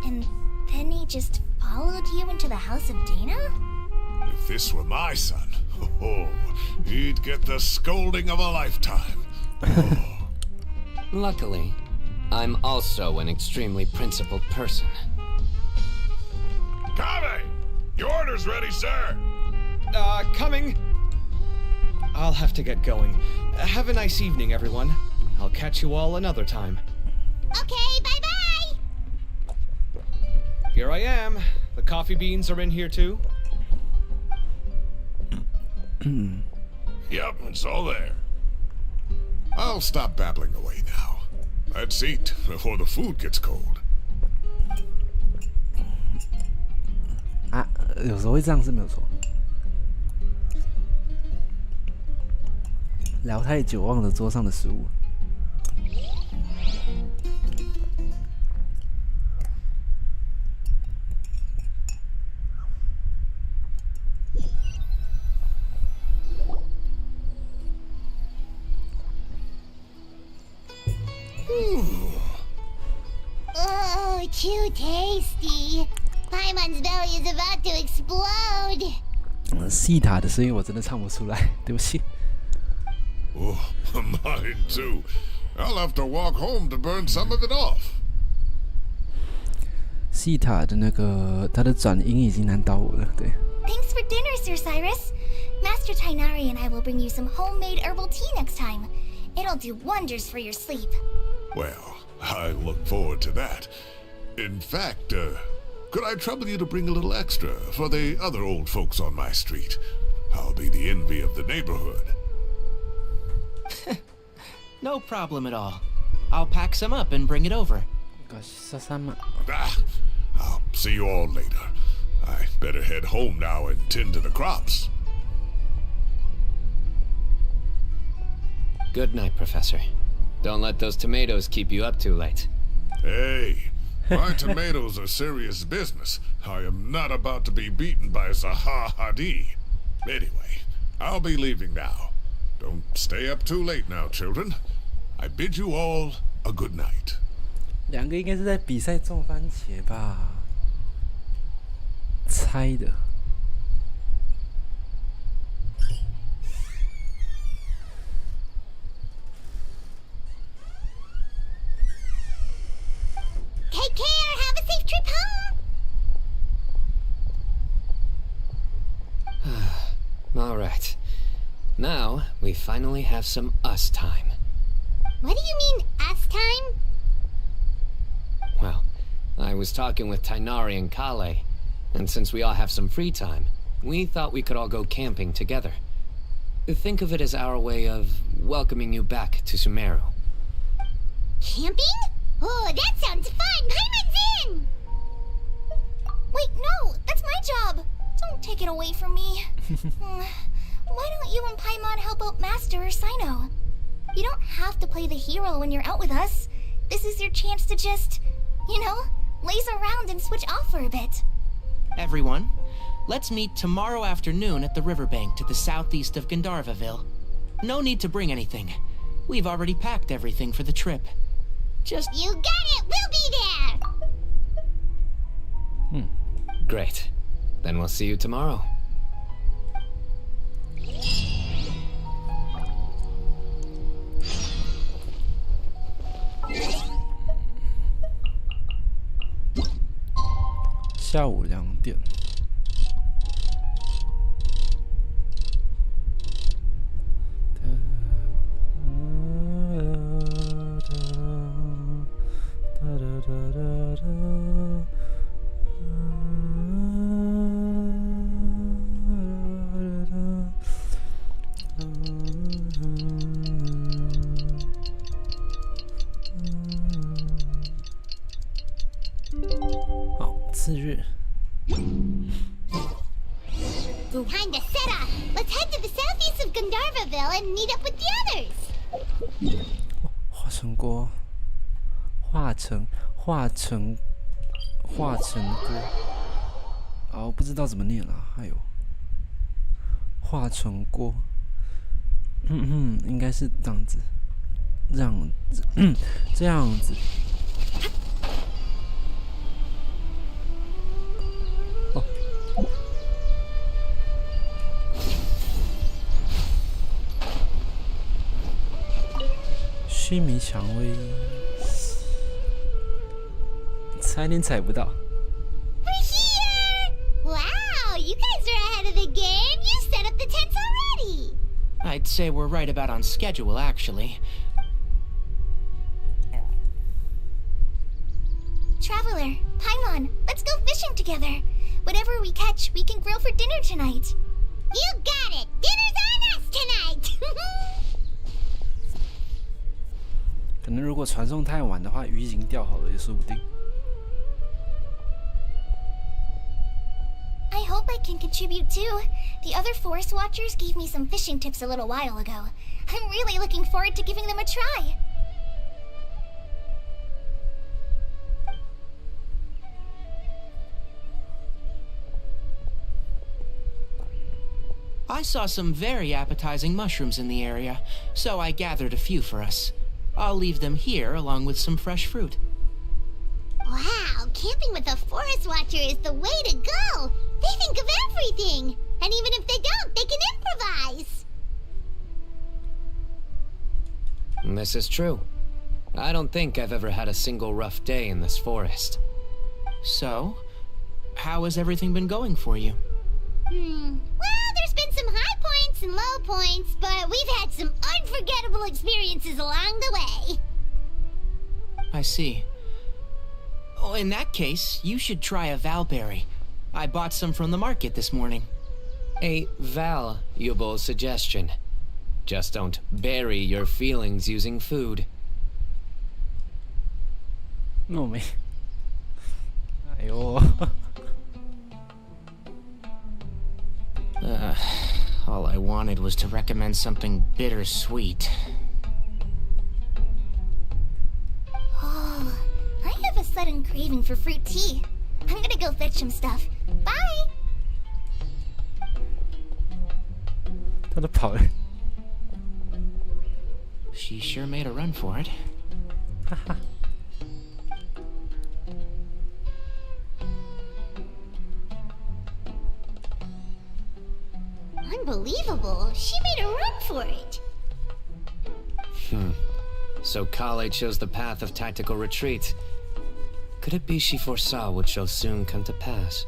And then he just followed you into the house of Dana? If this were my son, he'd get the scolding of a lifetime. Luckily, I'm also an extremely principled person. Kave! Your order's ready, sir! Coming. I'll have to get going. Have a nice evening, everyone. I'll catch you all another time. Okay, bye-bye! Here I am. The coffee beans are in here too. Yep, it's all there. I'll stop babbling away now. Let's eat before the food gets cold. 啊，有时候会这样是没有错。聊太久，忘了桌上的食物。Oh, too tasty. Paimon's belly is about to explode. 西塔的声音我真的唱不出来，对不起。Oh, mine too. I'll have to walk home to burn some of it off. 西塔的那个他的转音已经难倒我了，对。Thanks for dinner, Sir Cyrus. Master Tainari and I will bring you some homemade herbal tea next time. It'll do wonders for your sleep. Well, I look forward to that. In fact, could I trouble you to bring a little extra for the other old folks on my street? I'll be the envy of the neighborhood. No problem at all. I'll pack some up and bring it over. I'll see you all later. I better head home now and tend to the crops. Good night, Professor. Don't let those tomatoes keep you up too late. Hey, my tomatoes are serious business. I am not about to be beaten by Zaha Hadid. Anyway, I'll be leaving now. Don't stay up too late now, children. I bid you all a good night. 两个应该是在比赛种番茄吧？猜的。Take care. Have a safe trip home. All right. Now, we finally have some us time. What do you mean, us time? Well, I was talking with Tainari and Kale, and since we all have some free time, we thought we could all go camping together. Think of it as our way of welcoming you back to Sumeru. Camping? Oh, that sounds fun. Paimon's in! Wait, no! That's my job! Don't take it away from me. Why don't you and Paimon help out Master or Sino? You don't have to play the hero when you're out with us. This is your chance to just, you know, laze around and switch off for a bit. Everyone, let's meet tomorrow afternoon at the riverbank to the southeast of Gandharvaville. No need to bring anything. We've already packed everything for the trip. Just... You got it! We'll be there! Great. Then we'll see you tomorrow.下午2点。好，次日。 Time to set off. Let's head to the southeast of Gandharvaville and meet up with the others. 化成锅，化成锅。啊，我不知道怎么念了，哎呦，化成锅。应该是这样子，这样子。哦。 须弥蔷薇，差点踩不到。We're here! Wow, you guys are ahead of the game. You set up the tents already. I'd say we're right about on schedule, actually. Traveler, Paimon, let's go fishing together. Whatever we catch, we can grill for dinner tonight. You got it. Dinner's on us tonight. 可能如果传送太晚的话，鱼已经钓好了也说不定。I hope I can contribute too. The other forest watchers gave me some fishing tips a little while ago. I'm really looking forward to giving them a try. I saw some very appetizing mushrooms in the area, so I gathered a few for us. I'll leave them here along with some fresh fruit. Wow, camping with a forest watcher is the way to go. They think of everything. And even if they don't, they can improvise. This is true. I don't think I've ever had a single rough day in this forest. So, how has everything been going for you? Well, there's been some high points and low points, but we've had some unforgettable experiences along the way. I see. Oh, in that case, you should try a valberry. I bought some from the market this morning. A valuable suggestion. Just don't bury your feelings using food. 那我没，哎呦。All I wanted was to recommend something bittersweet. Oh, I have a sudden craving for fruit tea. I'm gonna go fetch some stuff. Bye! 他都跑了。She sure made a run for it. Unbelievable. She made a run for it. So Kale chose the path of tactical retreat. Could it be she foresaw what shall soon come to pass?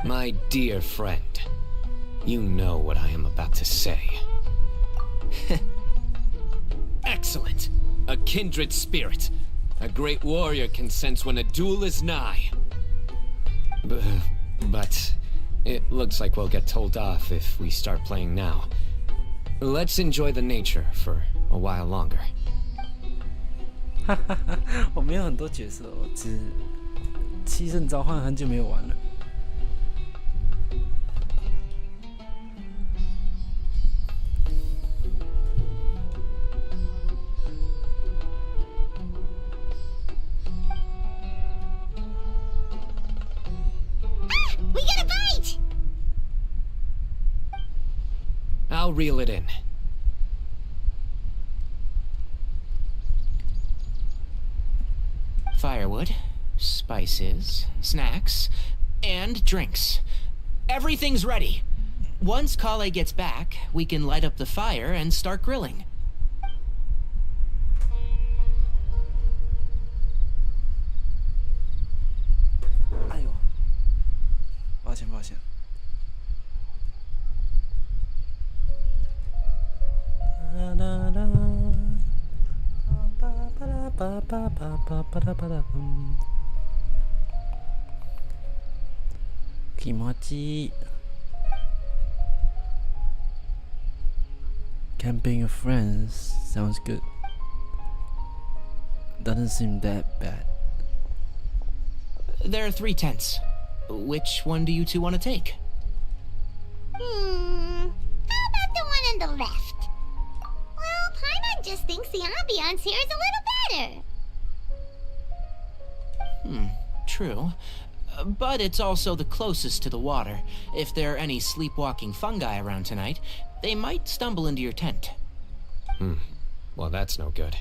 My dear friend, you know what I am about to say. Excellent! A kindred spirit. A great warrior can sense when a duel is nigh. But it looks like we'll get told off if we start playing now. Let's enjoy the nature for a while longer. 我没有很多角色，我只七圣召唤很久没有玩了。We got a bite! I'll reel it in. Firewood, spices, snacks, and drinks. Everything's ready. Once Kale gets back, we can light up the fire and start grilling. 哎呦，抱歉抱歉。気持ちいい。Camping with friends sounds good. Doesn't seem that bad. There are 3 tents. Which one do you two want to take? How about the one on the left? Well, Paimon just thinks the ambiance here is a little better. True. But it's also the closest to the water. If there are any sleepwalking fungi around tonight, they might stumble into your tent. Well, that's no good.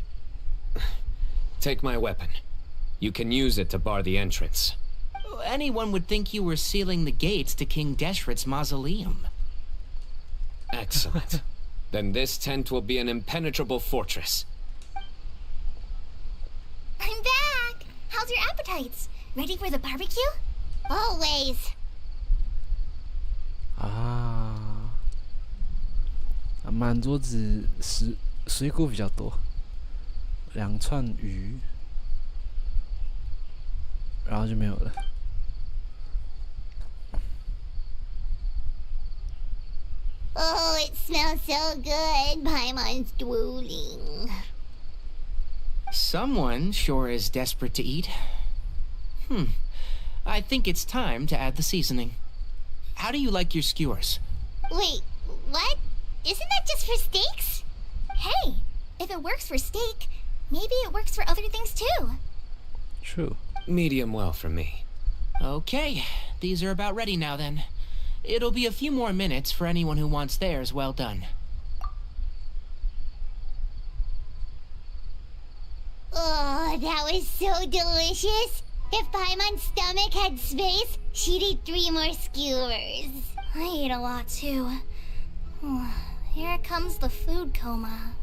Take my weapon. You can use it to bar the entrance. Anyone would think you were sealing the gates to King Deshret's mausoleum. Excellent. Then this tent will be an impenetrable fortress. I'm back! How's your appetites? Ready for the barbecue? Always. 啊，满桌子水果比较多，2串鱼，然后就没有了。Oh, it smells so good. Paimon's drooling. Someone sure is desperate to eat. I think it's time to add the seasoning. How do you like your skewers? Wait, what? Isn't that just for steaks? Hey, if it works for steak, maybe it works for other things too. True. Medium well for me. Okay, these are about ready now then. It'll be a few more minutes for anyone who wants theirs well done. Oh, that was so delicious. If Paimon's stomach had space, she'd eat 3 more skewers. I ate a lot too. Here comes the food coma.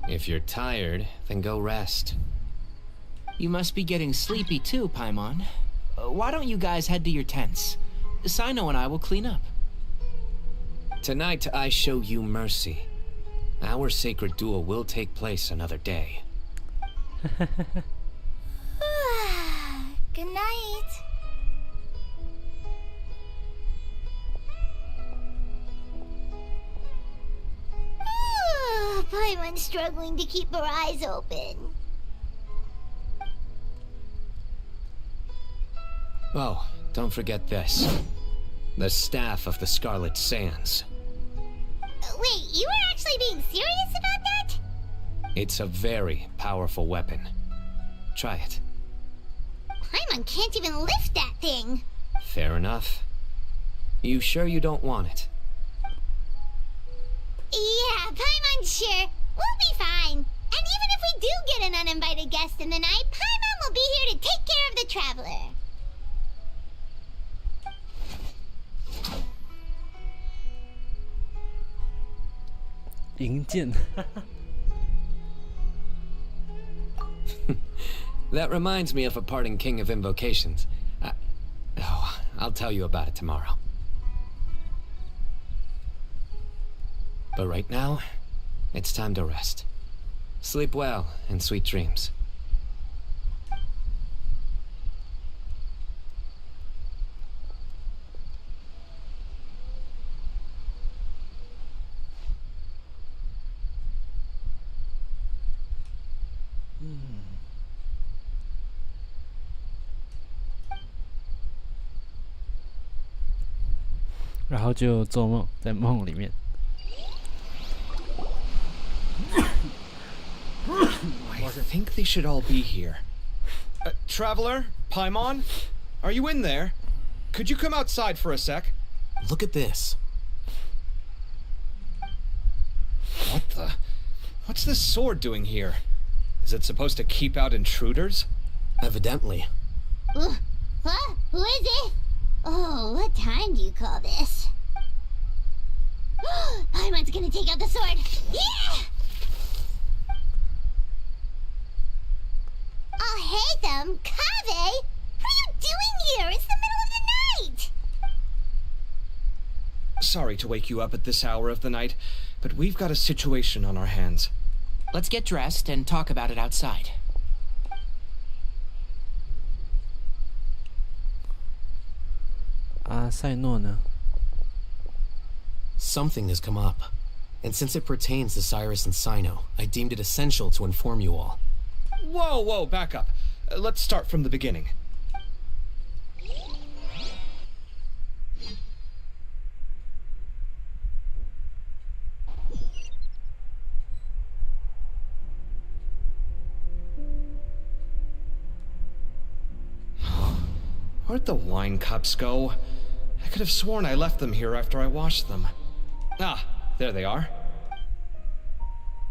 If you're tired, then go rest. You must be getting sleepy too, Paimon. Why don't you guys head to your tents? Sino and I will clean up. Tonight I show you mercy. Our sacred duel will take place another day. Good night. Paimon's struggling to keep her eyes open. Oh, don't forget this. The Staff of the Scarlet Sands. Wait, you were actually being serious about that? It's a very powerful weapon. Try it. Paimon can't even lift that thing. Fair enough. You sure you don't want it? Yeah, Paimon's sure. We'll be fine. And even if we do get an uninvited guest in the night, Paimon will be here to take care of the traveler. That reminds me of a parting king of invocations. I'll tell you about it tomorrow. But right now, it's time to rest. Sleep well and sweet dreams. 然后就做梦，在梦里面。I think they should all be here. Traveler, Paimon, are you in there? Could you come outside for a sec? Look at this. What the? What's this sword doing here? Is it supposed to keep out intruders? Evidently. What? Who is it? Oh, what time do you call this? Paimon's gonna take out the sword. Yeah! Oh, hey them, Kave! What are you doing here? It's the middle of the night! Sorry to wake you up at this hour of the night, but we've got a situation on our hands. Let's get dressed and talk about it outside. Sai诺呢? Something has come up, and since it pertains to Cyrus and Sino, I deemed it essential to inform you all. Whoa, back up. Let's start from the beginning. Where'd the wine cups go? I could have sworn I left them here after I washed them. Ah, there they are.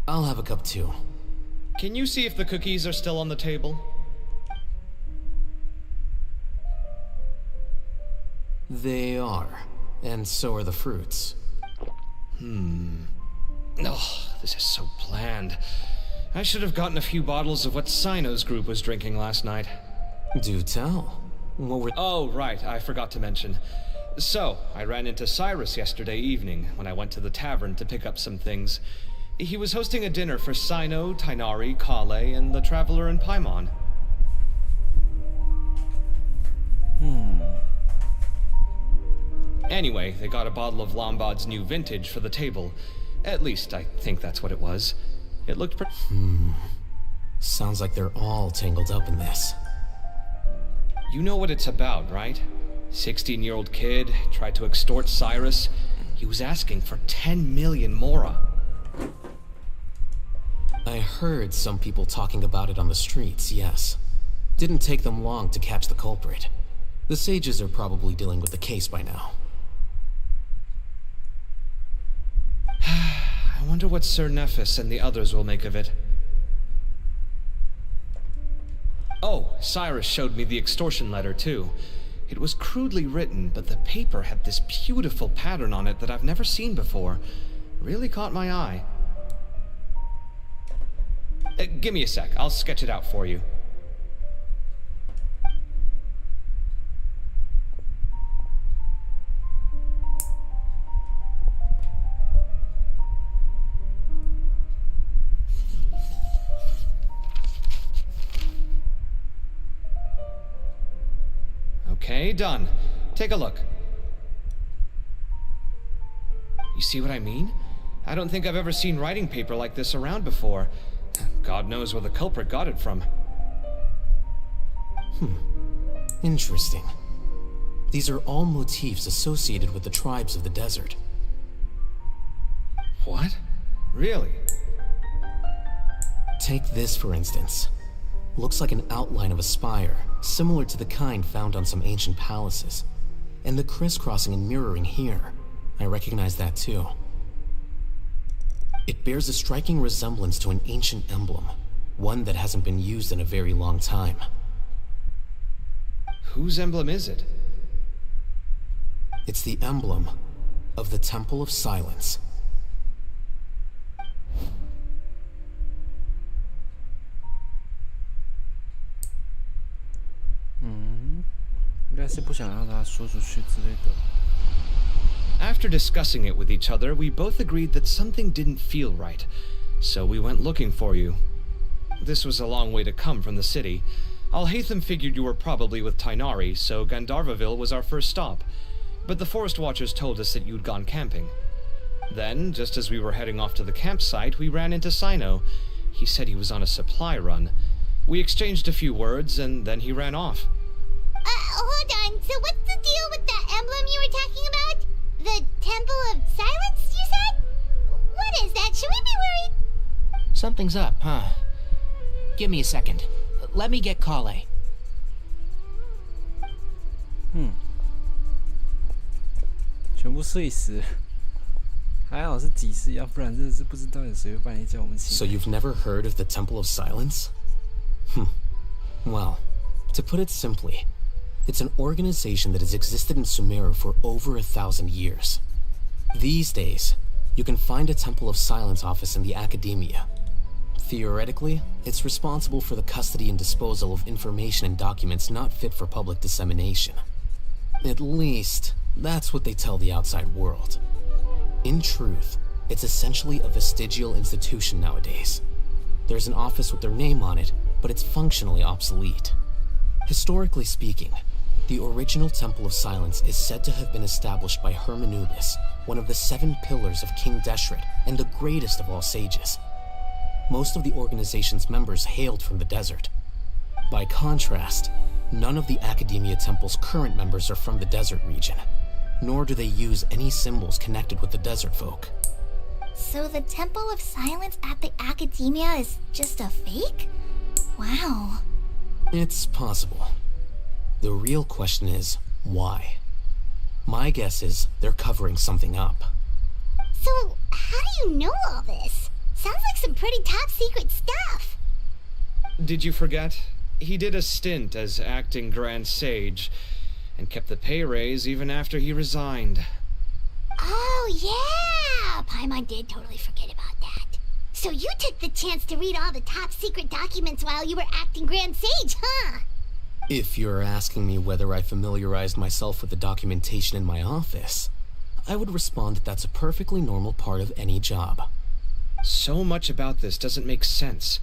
I'll have a cup too. Can you see if the cookies are still on the table? They are, and so are the fruits. Oh, this is so bland. I should have gotten a few bottles of what Sino's group was drinking last night. Do tell. What were... Oh, right, I forgot to mention. So, I ran into Cyrus yesterday evening when I went to the tavern to pick up some things. He was hosting a dinner for Sino, Tainari, Kale, and the Traveler and Paimon. Anyway, they got a bottle of Lombard's new vintage for the table. At least, I think that's what it was. It looked pretty... Sounds like they're all tangled up in this. You know what it's about, right? 16-year-old kid tried to extort Cyrus. He was asking for 10 million mora. I heard some people talking about it on the streets, yes. Didn't take them long to catch the culprit. The sages are probably dealing with the case by now. I wonder what Sir Nephis and the others will make of it. Oh, Cyrus showed me the extortion letter, too. It was crudely written, but the paper had this beautiful pattern on it that I've never seen before. Really caught my eye. Give me a sec, I'll sketch it out for you. Okay, done. Take a look. You see what I mean? I don't think I've ever seen writing paper like this around before. God knows where the culprit got it from. Interesting. These are all motifs associated with the tribes of the desert. What? Really? Take this, for instance. Looks like an outline of a spire, similar to the kind found on some ancient palaces. And the crisscrossing and mirroring here, I recognize that too. It bears a striking resemblance to an ancient emblem, one that hasn't been used in a very long time. Whose emblem is it? It's the emblem of the Temple of Silence. 应该是不想让他说出去之类的。After discussing it with each other, we both agreed that something didn't feel right, so we went looking for you. This was a long way to come from the city. Alhaitham figured you were probably with Tainari, so Gandharvaville was our first stop. But the Forest Watchers told us that you'd gone camping. Then, just as we were heading off to the campsite, we ran into Sino. He said he was on a supply run. We exchanged a few words, and then he ran off. Hold on. So what's the deal with the emblem you were talking about? The Temple of Silence, you said? What is that? Should we be worried? Something's up, huh? Give me a second. Let me get Kale. 全部睡死，还好是急事，要不然真的是不知道有谁会半夜叫我们起来。 So you've never heard of the Temple of Silence? Well, to put it simply, it's an organization that has existed in Sumeru for over 1,000 years. These days, you can find a Temple of Silence office in the academia. Theoretically, it's responsible for the custody and disposal of information and documents not fit for public dissemination. At least, that's what they tell the outside world. In truth, it's essentially a vestigial institution nowadays. There's an office with their name on it, but it's functionally obsolete. Historically speaking, the original Temple of Silence is said to have been established by Hermanubis, one of the 7 pillars of King Deshret and the greatest of all sages. Most of the organization's members hailed from the desert. By contrast, none of the Academia Temple's current members are from the desert region, nor do they use any symbols connected with the desert folk. So the Temple of Silence at the Academia is just a fake? Wow. It's possible. The real question is, why? My guess is they're covering something up. So, how do you know all this? Sounds like some pretty top secret stuff. Did you forget? He did a stint as acting Grand Sage, and kept the pay raise even after he resigned. Oh, yeah! Paimon did totally forget about that. So you took the chance to read all the top secret documents while you were acting Grand Sage, huh? If you're asking me whether I familiarized myself with the documentation in my office, I would respond that that's a perfectly normal part of any job. So much about this doesn't make sense.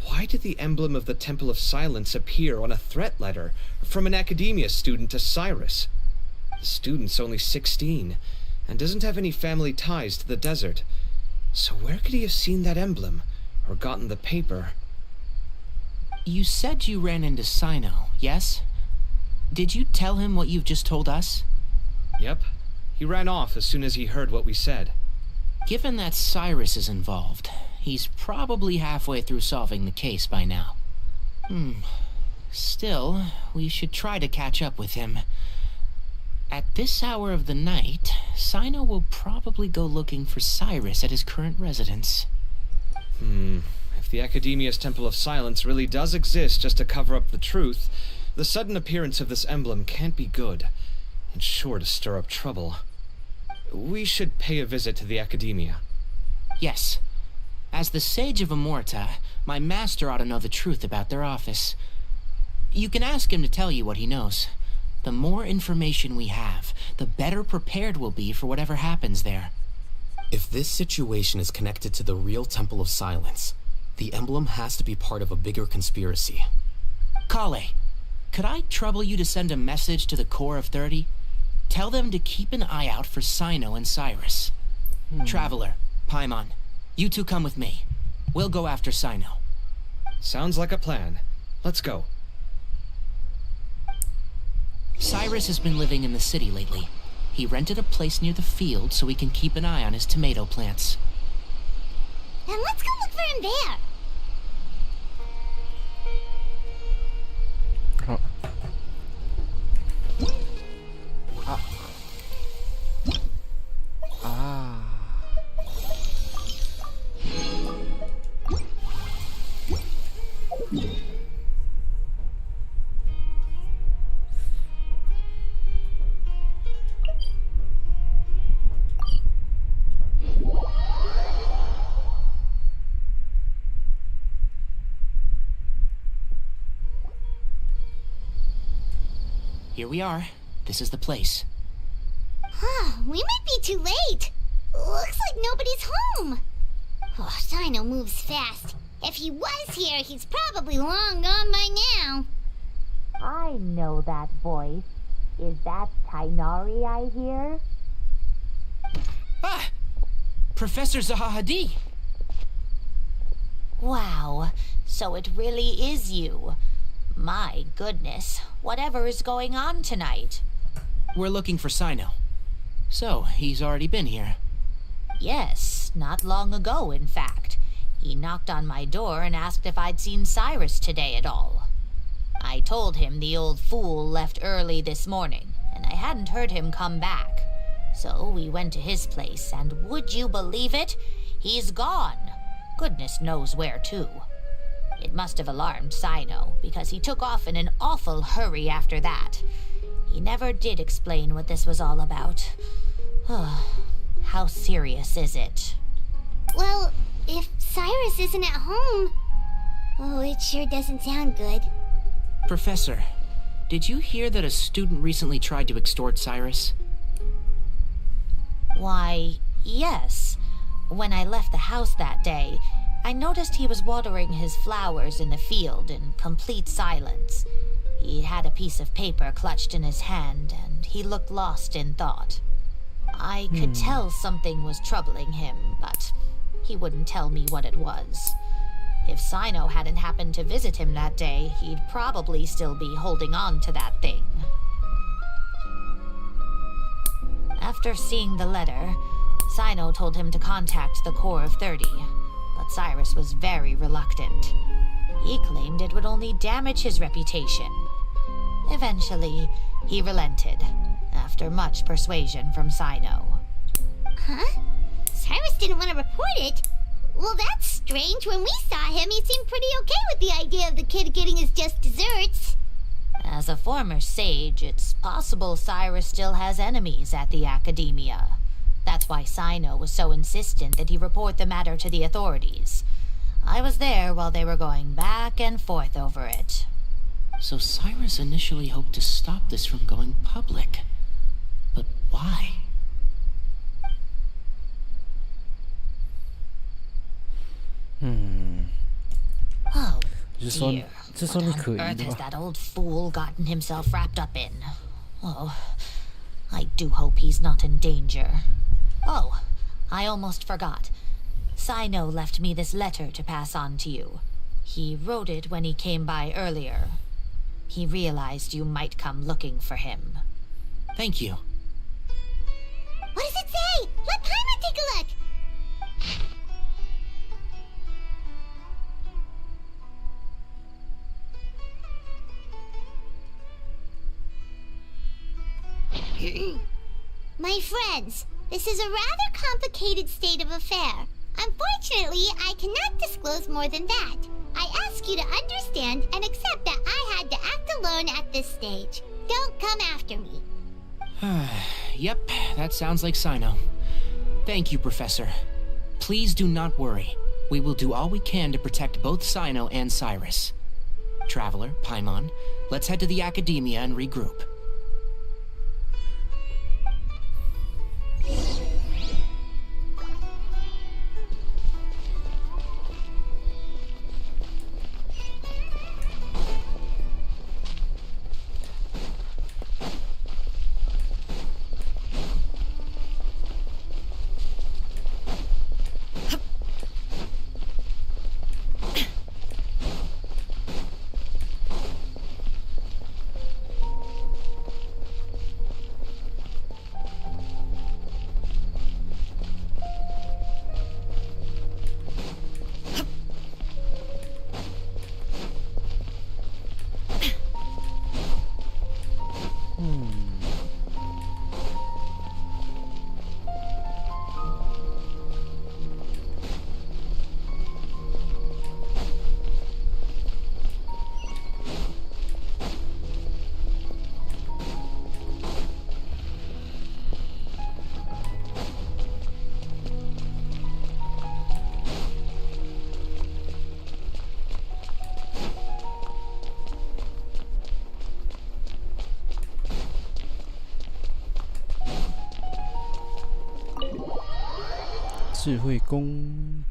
Why did the emblem of the Temple of Silence appear on a threat letter from an Academia student to Cyrus? The student's only 16, and doesn't have any family ties to the desert. So where could he have seen that emblem, or gotten the paper? You said you ran into Sino, yes? Did you tell him what you've just told us? Yep. He ran off as soon as he heard what we said. Given that Cyrus is involved, he's probably halfway through solving the case by now. Still, we should try to catch up with him. At this hour of the night, Sino will probably go looking for Cyrus at his current residence. If the Academia's Temple of Silence really does exist just to cover up the truth, the sudden appearance of this emblem can't be good, and sure to stir up trouble. We should pay a visit to the Academia. Yes. As the Sage of Amorta, my master ought to know the truth about their office. You can ask him to tell you what he knows. The more information we have, the better prepared we'll be for whatever happens there. If this situation is connected to the real Temple of Silence, the emblem has to be part of a bigger conspiracy. Kale, could I trouble you to send a message to the Core of 30? Tell them to keep an eye out for Sino and Cyrus. Traveler, Paimon, you two come with me. We'll go after Sino. Sounds like a plan. Let's go. Cyrus has been living in the city lately. He rented a place near the field so he can keep an eye on his tomato plants. Then let's go look for him there. Here we are. This is the place. We might be too late. Looks like nobody's home. Oh, Sino moves fast. If he was here, he's probably long gone by now. I know that voice. Is that Tainari I hear? Ah! Professor Zahahadi! Wow, so it really is you. My goodness, whatever is going on tonight? We're looking for Sino. So, he's already been here. Yes, not long ago, in fact. He knocked on my door and asked if I'd seen Cyrus today at all. I told him the old fool left early this morning, and I hadn't heard him come back. So we went to his place, and would you believe it? He's gone. Goodness knows where to. It must have alarmed Sino, because he took off in an awful hurry after that. He never did explain what this was all about. How serious is it? Well, if Cyrus isn't at home... Oh, it sure doesn't sound good. Professor, did you hear that a student recently tried to extort Cyrus? Why, yes. When I left the house that day, I noticed he was watering his flowers in the field in complete silence. He had a piece of paper clutched in his hand, and he looked lost in thought. I could tell something was troubling him, but he wouldn't tell me what it was. If Sino hadn't happened to visit him that day, he'd probably still be holding on to that thing. After seeing the letter, Sino told him to contact the Corps of 30, but Cyrus was very reluctant. He claimed it would only damage his reputation. Eventually, he relented, after much persuasion from Sino. Huh? Cyrus didn't want to report it? Well, that's strange. When we saw him, he seemed pretty okay with the idea of the kid getting his just desserts. As a former sage, it's possible Cyrus still has enemies at the Academia. That's why Sino was so insistent that he report the matter to the authorities. I was there while they were going back and forth over it. So Cyrus initially hoped to stop this from going public. But why? Oh, 就说 dear. 这说你 What 可 on 疑 earth 的 has 吧？ that old fool gotten himself wrapped up in? Oh, I do hope he's not in danger. Oh, I almost forgot. Sino left me this letter to pass on to you. He wrote it when he came by earlier. He realized you might come looking for him. Thank you. What does it say? Let Paimon take a look. My friends, this is a rather complicated state of affair. Unfortunately, I cannot disclose more than that. I ask you to understand and accept that I had to act alone at this stage. Don't come after me. Yep, that sounds like Sino. Thank you, Professor. Please do not worry. We will do all we can to protect both Sino and Cyrus. Traveler, Paimon, let's head to the Academia and regroup. 智慧宫。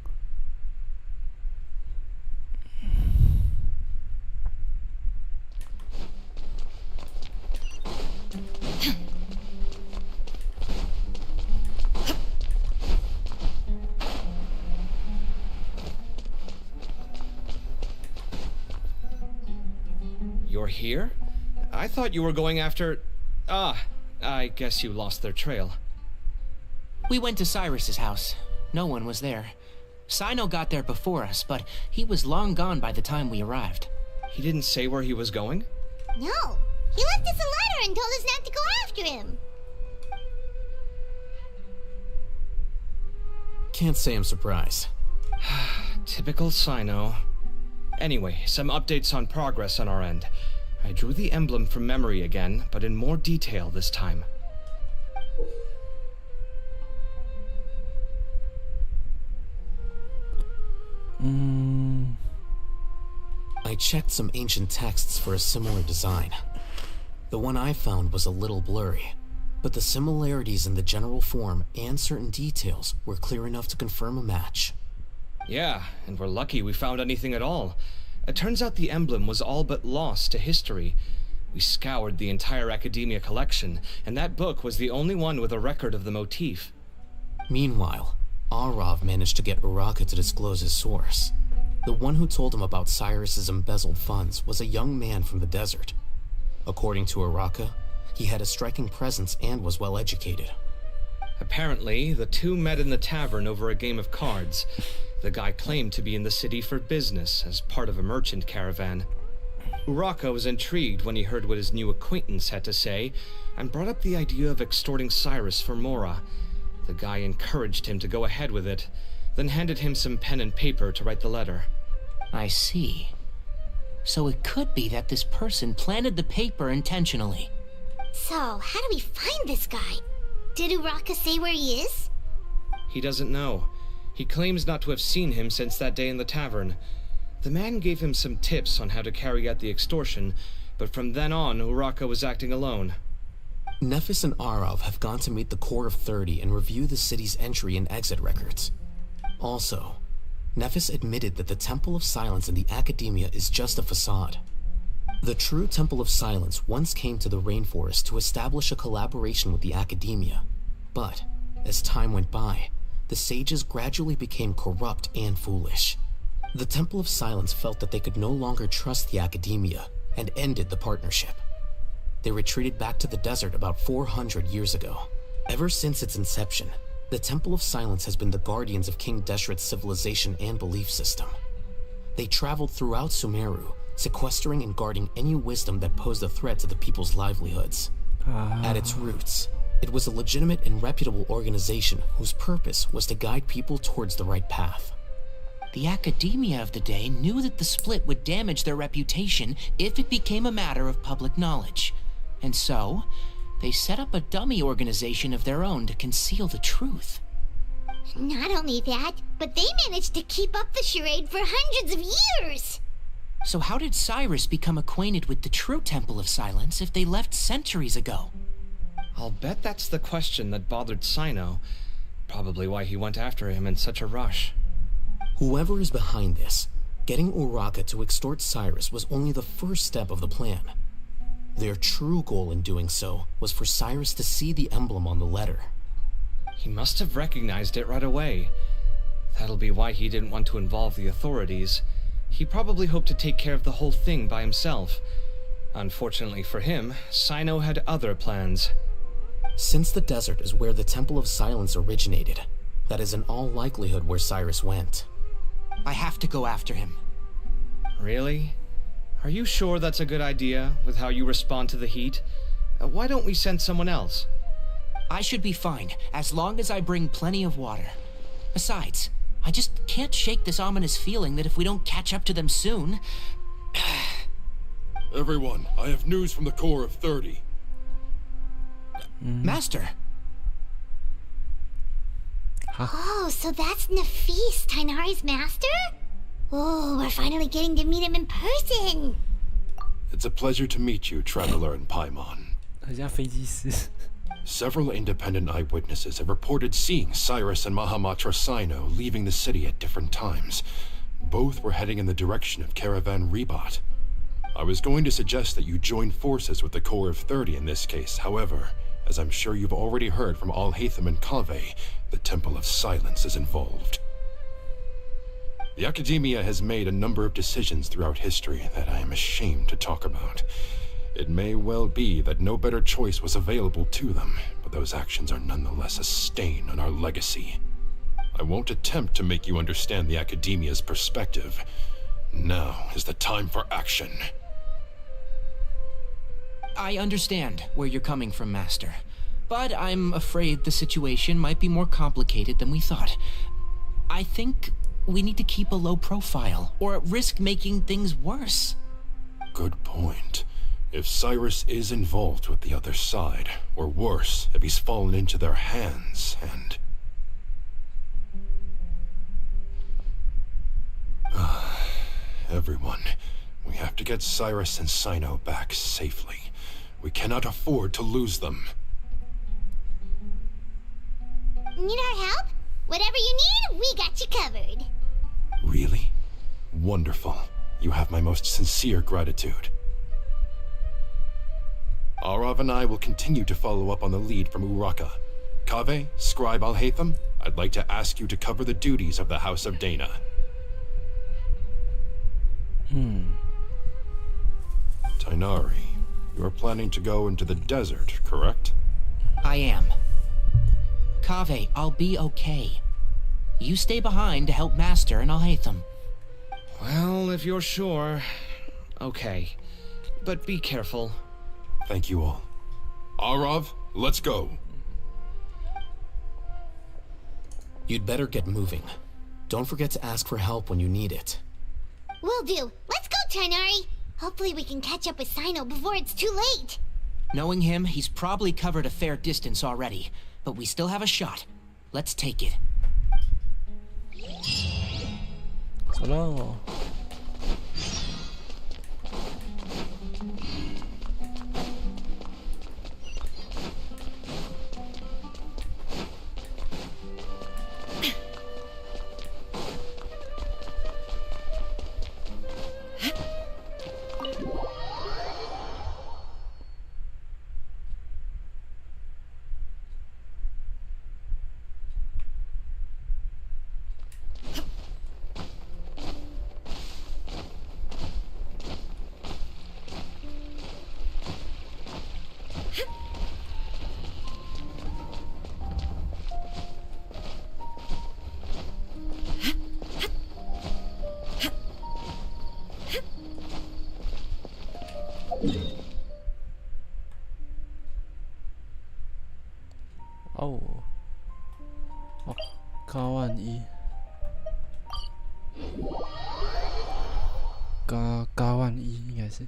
You're here? I thought you were going after... Ah, I guess you lost their trail. We went to Cyrus's house. No one was there. Sino got there before us, but he was long gone by the time we arrived. He didn't say where he was going? No, he left us a letter and told us not to go after him. Can't say I'm surprised. Typical Sino. Anyway, some updates on progress on our end. I drew the emblem from memory again, but in more detail this time. I checked some ancient texts for a similar design. The one I found was a little blurry, but the similarities in the general form and certain details were clear enough to confirm a match. Yeah, and we're lucky we found anything at all. It turns out the emblem was all but lost to history. We scoured the entire Academia collection, and that book was the only one with a record of the motif. Meanwhile, Arav managed to get Uraka to disclose his source. The one who told him about Cyrus's embezzled funds was a young man from the desert. According to Uraka, he had a striking presence and was well educated. Apparently, the two met in the tavern over a game of cards. The guy claimed to be in the city for business as part of a merchant caravan. Uraka was intrigued when he heard what his new acquaintance had to say, and brought up the idea of extorting Cyrus for Mora. The guy encouraged him to go ahead with it, then handed him some pen and paper to write the letter. I see. So it could be that this person planted the paper intentionally. So, how do we find this guy? Did Uraka say where he is? He doesn't know. He claims not to have seen him since that day in the tavern. The man gave him some tips on how to carry out the extortion, but from then on, Uraka was acting alone. Nephis and Arav have gone to meet the Core of 30 and review the city's entry and exit records. Also, Nephis admitted that the Temple of Silence in the Academia is just a facade. The true Temple of Silence once came to the rainforest to establish a collaboration with the Academia, but as time went by, the sages gradually became corrupt and foolish. The Temple of Silence felt that they could no longer trust the Academia and ended the partnership. They retreated back to the desert about 400 years ago. Ever since its inception, the Temple of Silence has been the guardians of King Deshret's civilization and belief system. They traveled throughout Sumeru, sequestering and guarding any wisdom that posed a threat to the people's livelihoods. At its roots, it was a legitimate and reputable organization whose purpose was to guide people towards the right path. The Academia of the day knew that the split would damage their reputation if it became a matter of public knowledge. And so, they set up a dummy organization of their own to conceal the truth. Not only that, but they managed to keep up the charade for hundreds of years! So how did Cyrus become acquainted with the true Temple of Silence if they left centuries ago? I'll bet that's the question that bothered Sino. Probably why he went after him in such a rush. Whoever is behind this, getting Uraka to extort Cyrus was only the first step of the plan. Their true goal in doing so was for Cyrus to see the emblem on the letter. He must have recognized it right away. That'll be why he didn't want to involve the authorities. He probably hoped to take care of the whole thing by himself. Unfortunately for him, Sino had other plans. Since the desert is where the Temple of Silence originated, that is in all likelihood where Cyrus went. I have to go after him. Really? Are you sure that's a good idea, with how you respond to the heat? Why don't we send someone else? I should be fine, as long as I bring plenty of water. Besides, I just can't shake this ominous feeling that if we don't catch up to them soon... Everyone, I have news from the Core of 30. Master! Oh, so that's Nephis, Tighnari's master? Oh, we're finally getting to meet him in person! It's a pleasure to meet you, Traveler and Paimon. 很像飞机师。Several independent eyewitnesses have reported seeing Cyrus and Mahamatra Sino leaving the city at different times. Both were heading in the direction of Caravan Rebot. I was going to suggest that you join forces with the Corps of 30 in this case. However, as I'm sure you've already heard from Alhaitham and Kaveh, the Temple of Silence is involved. The Academia has made a number of decisions throughout history that I am ashamed to talk about. It may well be that no better choice was available to them, but those actions are nonetheless a stain on our legacy. I won't attempt to make you understand the Academia's perspective. Now is the time for action. I understand where you're coming from, Master. But I'm afraid the situation might be more complicated than we thought. I think we need to keep a low profile, or risk making things worse. Good point. If Cyrus is involved with the other side, or worse, if he's fallen into their hands, and... Everyone, we have to get Cyrus and Sino back safely. We cannot afford to lose them. Need our help? Whatever you need, we got you covered. Really? Wonderful. You have my most sincere gratitude. Arav and I will continue to follow up on the lead from Uraka. Kaveh, Scribe Alhaitham, I'd like to ask you to cover the duties of the House of Dana. Tainari, you are planning to go into the desert, correct? I am. Kaveh, I'll be okay. You stay behind to help Master and Alhaitham. Well, if you're sure... Okay. But be careful. Thank you all. Arav, let's go. You'd better get moving. Don't forget to ask for help when you need it. Will do. Let's go, Tainari. Hopefully we can catch up with Sino before it's too late. Knowing him, he's probably covered a fair distance already. But we still have a shot. Let's take it. Hello.哦，加万一，加万一应该是。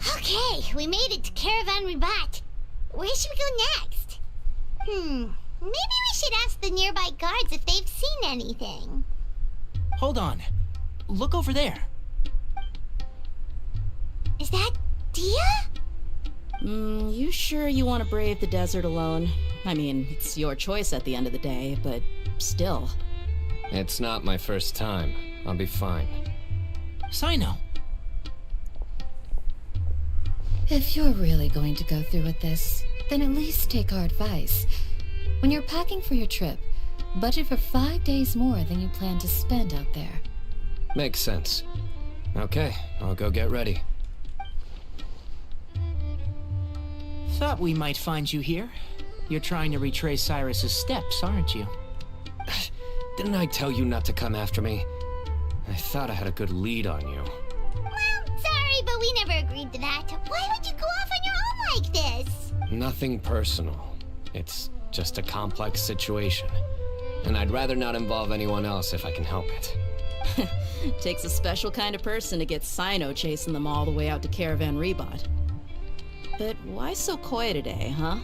Okay, we made it to Caravan Rebot. Where should we go next? Maybe we should ask the nearby guards if they've seen anything. Hold on. Look over there. Is that Dia? You sure you want to brave the desert alone? I mean, it's your choice at the end of the day, but still. It's not my first time. I'll be fine. Sino. If you're really going to go through with this, then at least take our advice. When you're packing for your trip, budget for 5 days more than you plan to spend out there. Makes sense. Okay, I'll go get ready. Thought we might find you here. You're trying to retrace Cyrus's steps, aren't you? Didn't I tell you not to come after me? I thought I had a good lead on you. Well, sorry, but we never agreed to that. Why would you go off on your own like this? Nothing personal. It's just a complex situation. And I'd rather not involve anyone else if I can help it. Takes a special kind of person to get Sino chasing them all the way out to Caravan Rebot. But why so coy today, huh?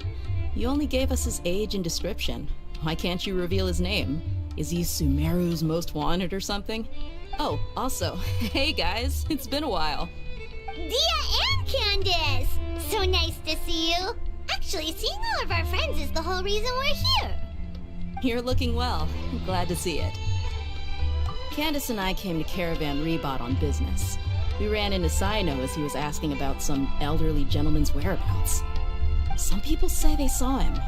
You only gave us his age and description. Why can't you reveal his name? Is he Sumeru's most wanted or something? Oh, also, hey guys, it's been a while. Dia and Candace! So nice to see you. Actually, seeing all of our friends is the whole reason we're here. You're looking well. I'm glad to see it. Candace and I came to Caravan Rebot on business. We ran into Sino as he was asking about some elderly gentleman's whereabouts. Some people say they saw him.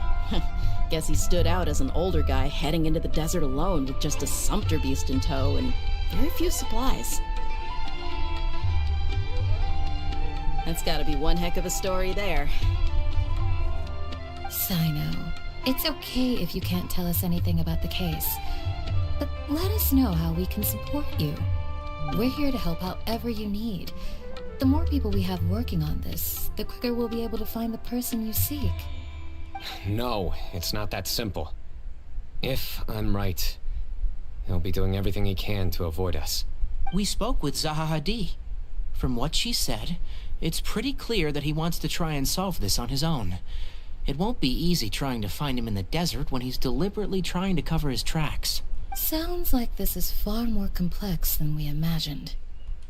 Guess he stood out as an older guy heading into the desert alone with just a sumpter beast in tow and very few supplies. That's gotta be one heck of a story there. Sino, it's okay if you can't tell us anything about the case. But let us know how we can support you. We're here to help however you need. The more people we have working on this, the quicker we'll be able to find the person you seek. No, it's not that simple. If I'm right, he'll be doing everything he can to avoid us. We spoke with Zaha Hadid. From what she said, it's pretty clear that he wants to try and solve this on his own. It won't be easy trying to find him in the desert when he's deliberately trying to cover his tracks. Sounds like this is far more complex than we imagined.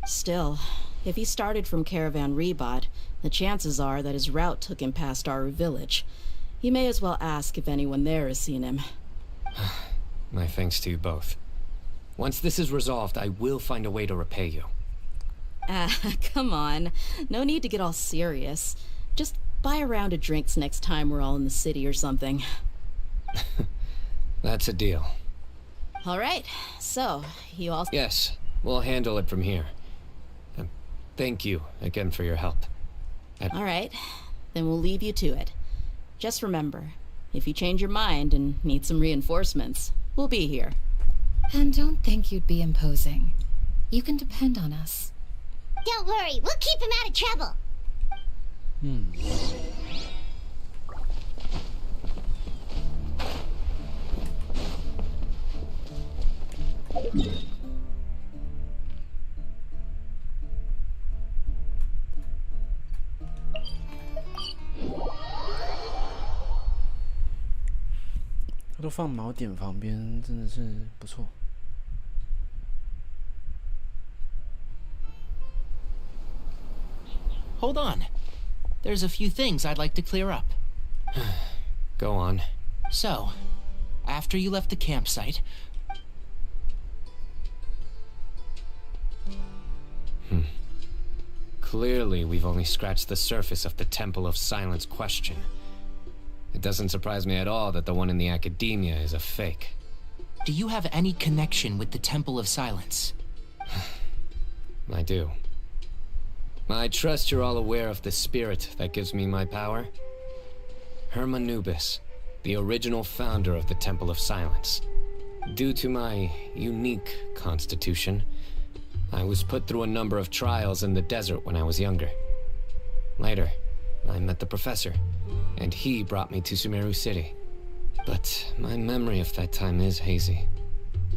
Still, if he started from Caravan Rebot, the chances are that his route took him past our village. You may as well ask if anyone there has seen him. My thanks to you both. Once this is resolved, I will find a way to repay you. Come on. No need to get all serious. Just buy a round of drinks next time we're all in the city or something. That's a deal. All right, so, you all... Yes, we'll handle it from here. Thank you again for your help. All right, then we'll leave you to it. Just remember, if you change your mind and need some reinforcements, we'll be here. And don't think you'd be imposing. You can depend on us. Don't worry, we'll keep him out of trouble. 它都放锚点旁边，真的是不错。Hold on. There's a few things I'd like to clear up. Go on. So, after you left the campsite... Clearly, we've only scratched the surface of the Temple of Silence question. It doesn't surprise me at all that the one in the academia is a fake. Do you have any connection with the Temple of Silence? I do. I trust you're all aware of the spirit that gives me my power. Hermanubis, the original founder of the Temple of Silence. Due to my unique constitution, I was put through a number of trials in the desert when I was younger. Later, I met the professor, and he brought me to Sumeru City. But my memory of that time is hazy.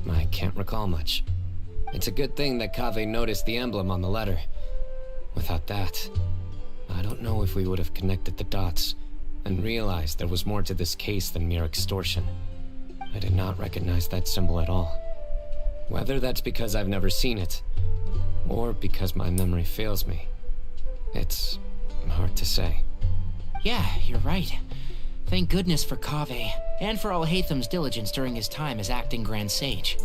I can't recall much. It's a good thing that Kaveh noticed the emblem on the letter. Without that, I don't know if we would have connected the dots and realized there was more to this case than mere extortion. I did not recognize that symbol at all. Whether that's because I've never seen it, or because my memory fails me, it's hard to say. Yeah, you're right. Thank goodness for Kaveh, and for Al-Haytham's diligence during his time as acting Grand Sage.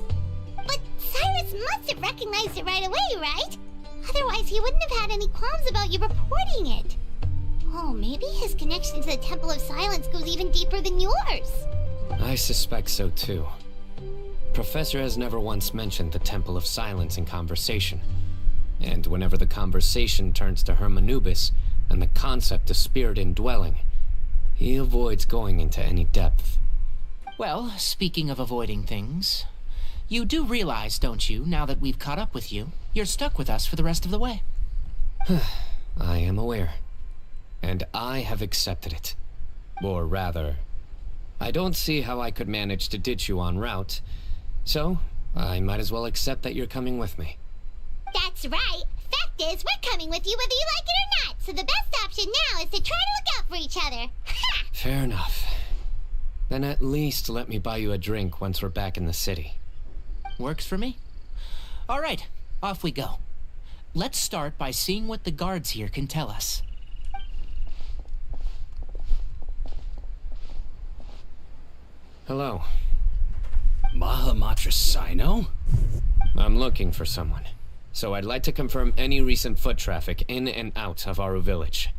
But Cyrus must have recognized it right away, right? Otherwise, he wouldn't have had any qualms about you reporting it. Oh, maybe his connection to the Temple of Silence goes even deeper than yours. I suspect so too. Professor has never once mentioned the Temple of Silence in conversation. And whenever the conversation turns to Hermanubis and the concept of spirit indwelling, he avoids going into any depth. Well, speaking of avoiding things, you do realize, don't you, now that we've caught up with you, you're stuck with us for the rest of the way? I am aware. And I have accepted it. Or rather, I don't see how I could manage to ditch you en route, so I might as well accept that you're coming with me. That's right. Fact is, we're coming with you whether you like it or not, so the best option now is to try to look out for each other. Ha! Fair enough. Then at least let me buy you a drink once we're back in the city. Works for me. All right, off we go. Let's start by seeing what the guards here can tell us. Hello. Mahamatra Sino? I'm looking for someone. So I'd like to confirm any recent foot traffic in and out of Aru Village.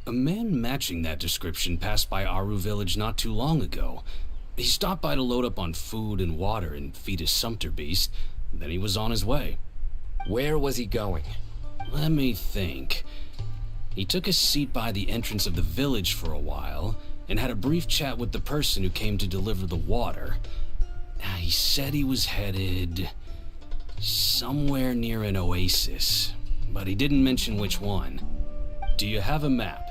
A man matching that description passed by Aru Village not too long ago. He stopped by to load up on food and water and feed his sumpter beast. Then he was on his way. Where was he going? Let me think. He took a seat by the entrance of the village for a while, and had a brief chat with the person who came to deliver the water. He said he was headed somewhere near an oasis, but he didn't mention which one. Do you have a map?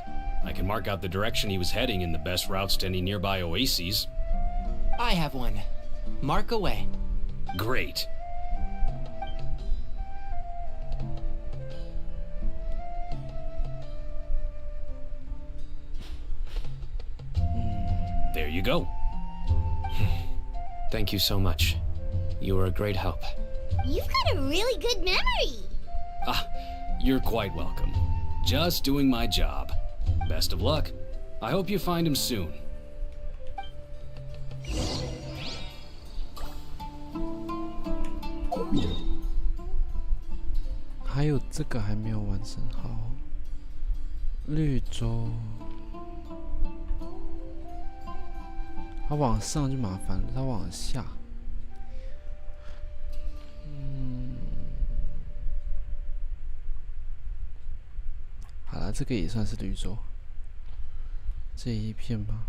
I can mark out the direction he was heading and the best routes to any nearby oases. I have one. Mark away. Great. There you go. Thank you so much. You were a great help. You've got a really good memory. You're quite welcome. Just doing my job. Best of luck. I hope you find him soon. 还有这个还没有完成好，绿洲，它往上就麻烦了，它往下，好了，这个也算是绿洲，这一片吗？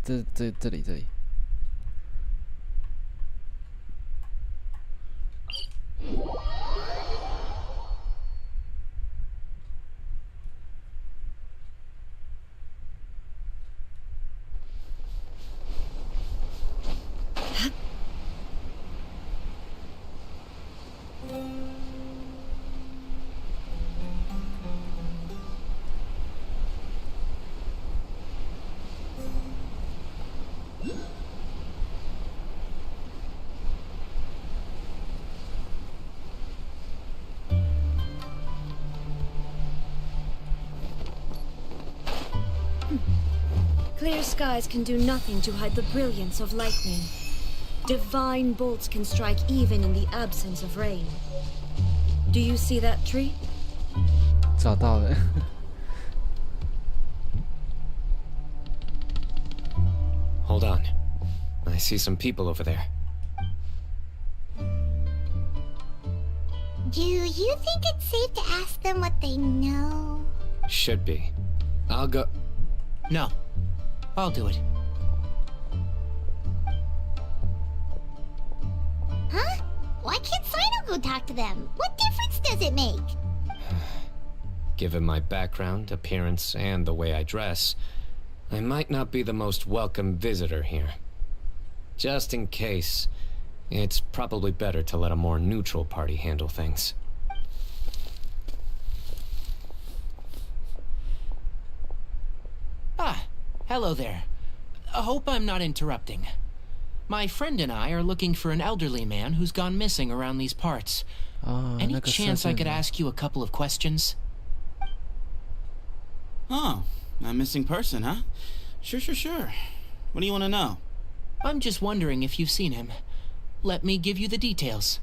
这里。Clear skies can do nothing to hide the brilliance of lightning. Divine bolts can strike even in the absence of rain. Do you see that tree? 找到了。Hold on. I see some people over there. Do you think it's safe to ask them what they know? Should be. I'll go. No. I'll do it. Huh? Why can't Sino go talk to them? What difference does it make? Given my background, appearance, and the way I dress, I might not be the most welcome visitor here. Just in case, it's probably better to let a more neutral party handle things. Hello there. I hope I'm not interrupting. My friend and I are looking for an elderly man who's gone missing around these parts. Any chance I could ask you a couple of questions? Oh, a missing person, huh? Sure. What do you want to know? I'm just wondering if you've seen him. Let me give you the details.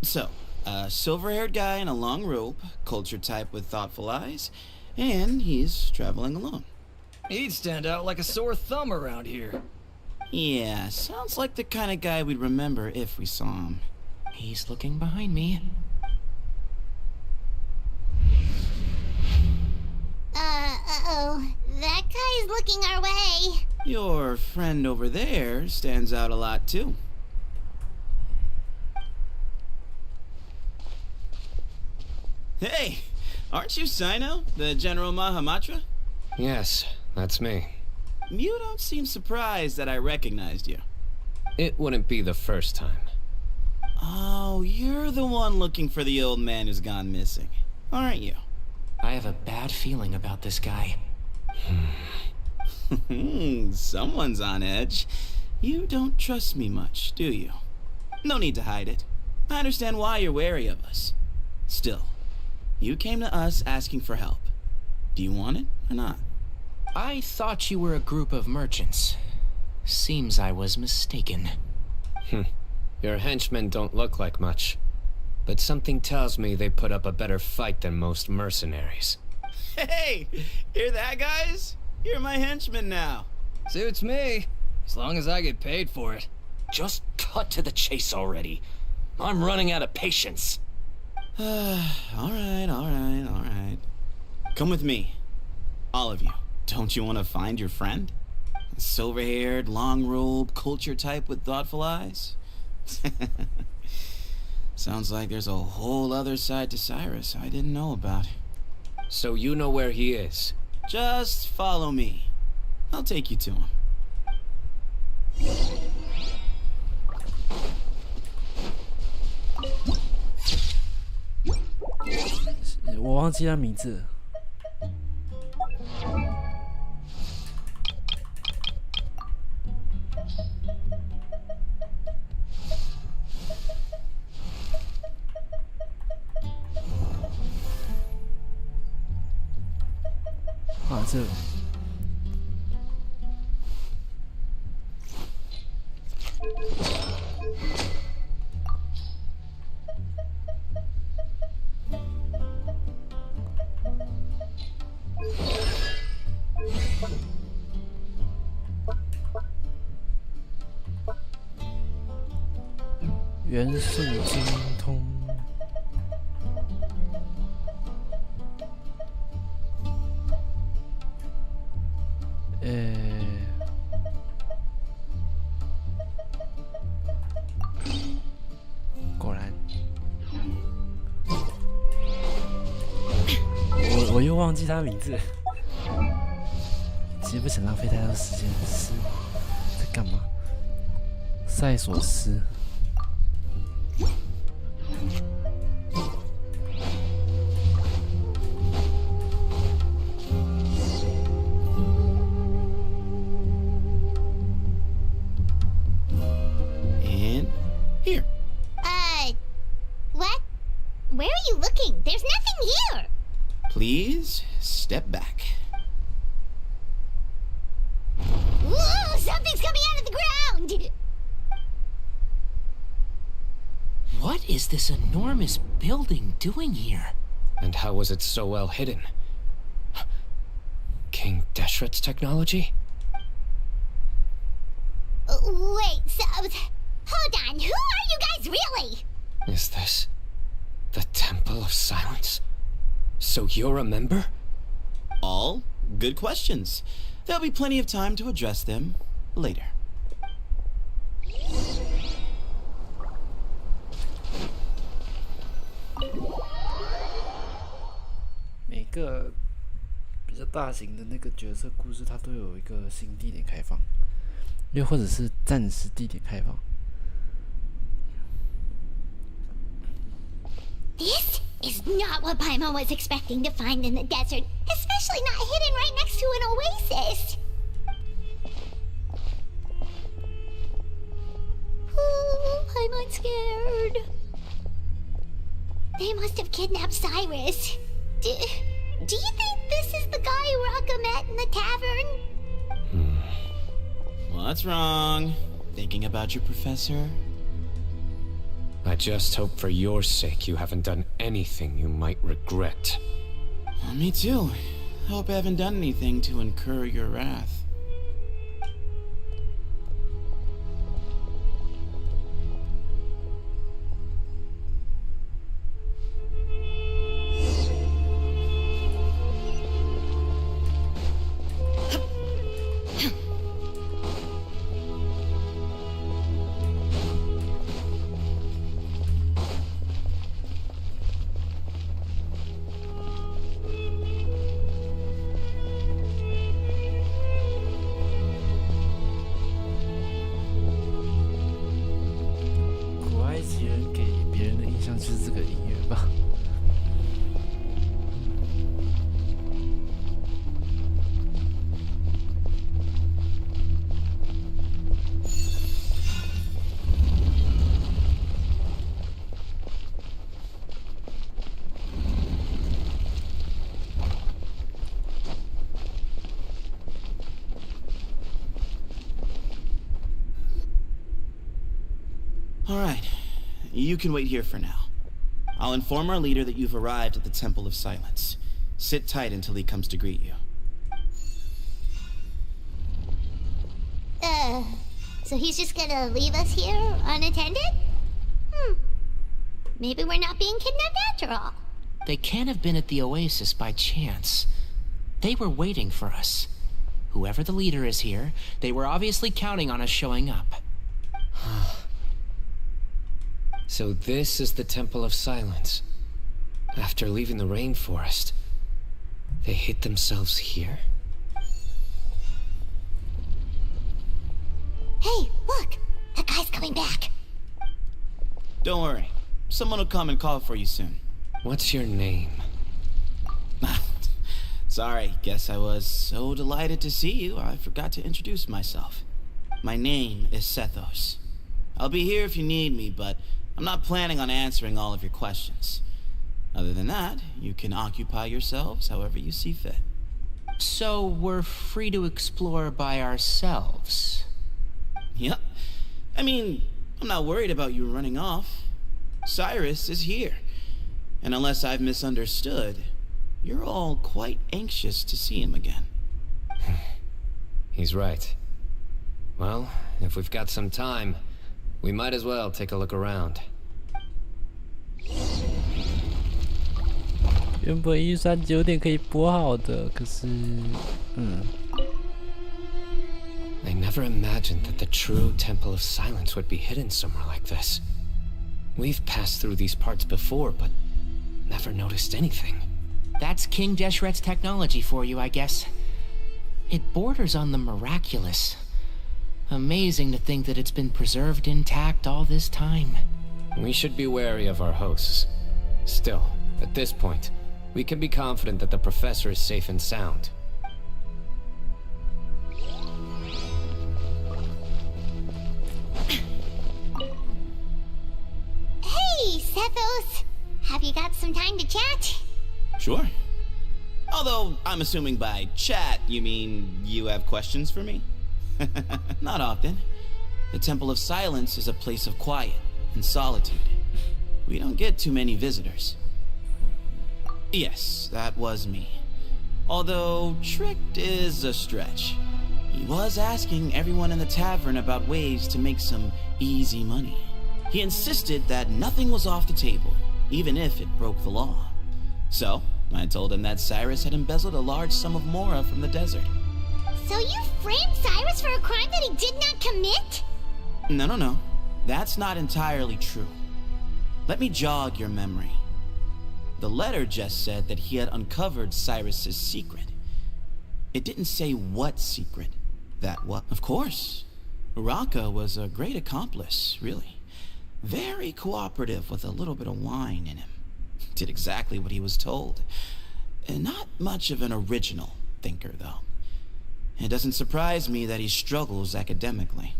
So, a silver-haired guy in a long robe, culture type with thoughtful eyes, and he's traveling alone. He'd stand out like a sore thumb around here. Yeah, sounds like the kind of guy we'd remember if we saw him. He's looking behind me. Uh-oh. That guy's looking our way. Your friend over there stands out a lot, too. Hey, aren't you Sino, the General Mahamatra? Yes, that's me. You don't seem surprised that I recognized you. It wouldn't be the first time. Oh, you're the one looking for the old man who's gone missing, aren't you? I have a bad feeling about this guy. Someone's on edge. You don't trust me much, do you? No need to hide it. I understand why you're wary of us. Still, you came to us asking for help. Do you want it or not? I thought you were a group of merchants. Seems I was mistaken. Your henchmen don't look like much, but something tells me they put up a better fight than most mercenaries. Hey! Hear that, guys? You're my henchmen now. Suits me, as long as I get paid for it. Just cut to the chase already. I'm running out of patience. Alright. Come with me. All of you. Don't you want to find your friend? Silver-haired, long-robed, culture type with thoughtful eyes? Sounds like there's a whole other side to Cyrus I didn't know about. So you know where he is? Just follow me. I'll take you to him. 我忘记他名字了。啊，这个。元素精通。果然，我又忘记他名字了。其实不想浪费太多时间，是在干嘛？塞索斯。And here. What? Where are you looking? There's nothing here. Please step back. Whoa, something's coming out of the ground! What is this enormous building doing here? And how was it so well hidden? King Deshret's technology? Wait, so... Hold on, who are you guys really? Is this the Temple of Silence? So you're a member? All good questions. There'll be plenty of time to address them later. 每个比较大型的那个角色故事，它都有一个新地点开放，又或者是暂时地点开放。This is not what Paimon was expecting to find in the desert, especially not hidden right next to an oasis. Oh, Paimon's scared. They must have kidnapped Cyrus. Do you think this is the guy Raka met in the tavern? What's wrong? Thinking about your professor? I just hope for your sake you haven't done anything you might regret. Me too. Hope I haven't done anything to incur your wrath. 别人给别人的印象就是这个音乐吧。All right, you can wait here for now. I'll inform our leader that you've arrived at the Temple of Silence. Sit tight until he comes to greet you. So he's just gonna leave us here unattended? Maybe we're not being kidnapped after all. They can't have been at the Oasis by chance. They were waiting for us. Whoever the leader is here, they were obviously counting on us showing up. So this is the Temple of Silence. After leaving the rainforest, they hid themselves here? Hey, look! That guy's coming back. Don't worry. Someone will come and call for you soon. What's your name? Sorry, guess I was so delighted to see you, I forgot to introduce myself. My name is Sethos. I'll be here if you need me, but I'm not planning on answering all of your questions. Other than that, you can occupy yourselves however you see fit. So we're free to explore by ourselves? Yep. I mean, I'm not worried about you running off. Cyrus is here. And unless I've misunderstood, you're all quite anxious to see him again. He's right. Well, if we've got some time, we might as well take a look around. 原本预算9点可以播好的，可是I never imagined that the true Temple of Silence would be hidden somewhere like this. We've passed through these parts before, but never noticed anything. That's King Deshret's technology for you, I guess. It borders on the miraculous. Amazing to think that it's been preserved intact all this time. We should be wary of our hosts. Still, at this point, we can be confident that the professor is safe and sound. Hey, Sethos! Have you got some time to chat? Sure. Although, I'm assuming by chat, you mean you have questions for me? Not often. The Temple of Silence is a place of quiet and solitude. We don't get too many visitors. Yes, that was me. Although, tricked is a stretch. He was asking everyone in the tavern about ways to make some easy money. He insisted that nothing was off the table, even if it broke the law. So, I told him that Cyrus had embezzled a large sum of mora from the desert. So you framed Cyrus for a crime that he did not commit? No. That's not entirely true. Let me jog your memory. The letter just said that he had uncovered Cyrus's secret. It didn't say what secret that was. Of course. Uraka was a great accomplice, really. Very cooperative with a little bit of wine in him. Did exactly what he was told. And not much of an original thinker, though. It doesn't surprise me that he struggles academically.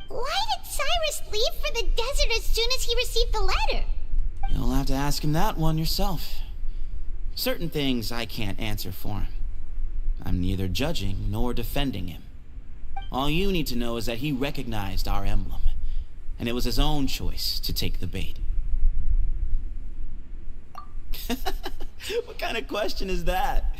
Why did Cyrus leave for the desert as soon as he received the letter? You'll have to ask him that one yourself. Certain things I can't answer for him. I'm neither judging nor defending him. All you need to know is that he recognized our emblem, and it was his own choice to take the bait. What kind of question is that?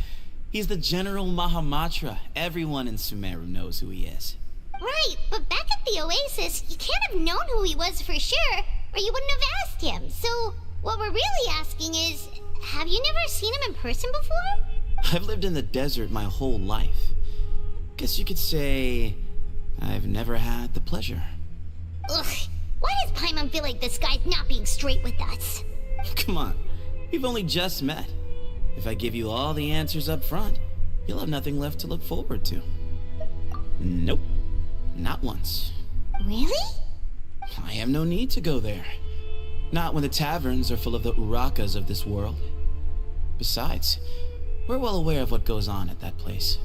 He's the General Mahamatra. Everyone in Sumeru knows who he is. Right, but back at the Oasis, you can't have known who he was for sure, or you wouldn't have asked him. So, what we're really asking is, have you never seen him in person before? I've lived in the desert my whole life. Guess you could say I've never had the pleasure. Ugh, why does Paimon feel like this guy's not being straight with us? Come on, we've only just met. If I give you all the answers up front, you'll have nothing left to look forward to. Nope, not once. Really? I have no need to go there. Not when the taverns are full of the Urakas of this world. Besides, we're well aware of what goes on at that place.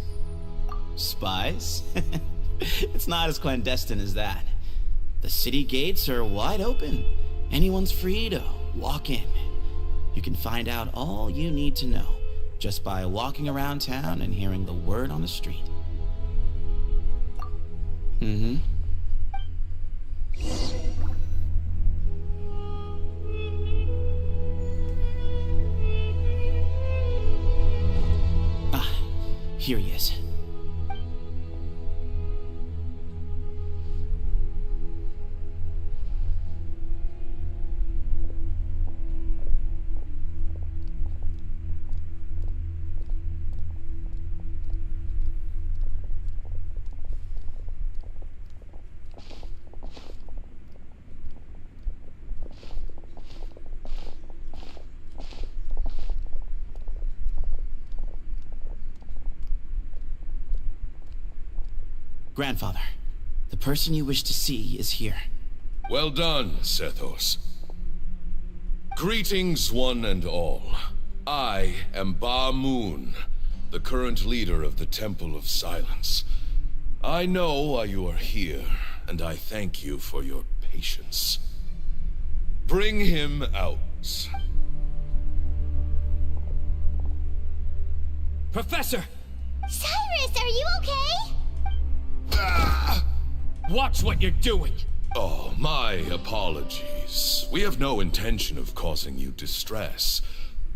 Spies? It's not as clandestine as that. The city gates are wide open. Anyone's free to walk in. You can find out all you need to know just by walking around town and hearing the word on the street. Mm-hmm. Ah, here he is. Grandfather, the person you wish to see is here. Well done, Sethos. Greetings, one and all. I am Ba Moon, the current leader of the Temple of Silence. I know why you are here, and I thank you for your patience. Bring him out. Professor! Cyrus, are you okay? Watch what you're doing! Oh, my apologies. We have no intention of causing you distress.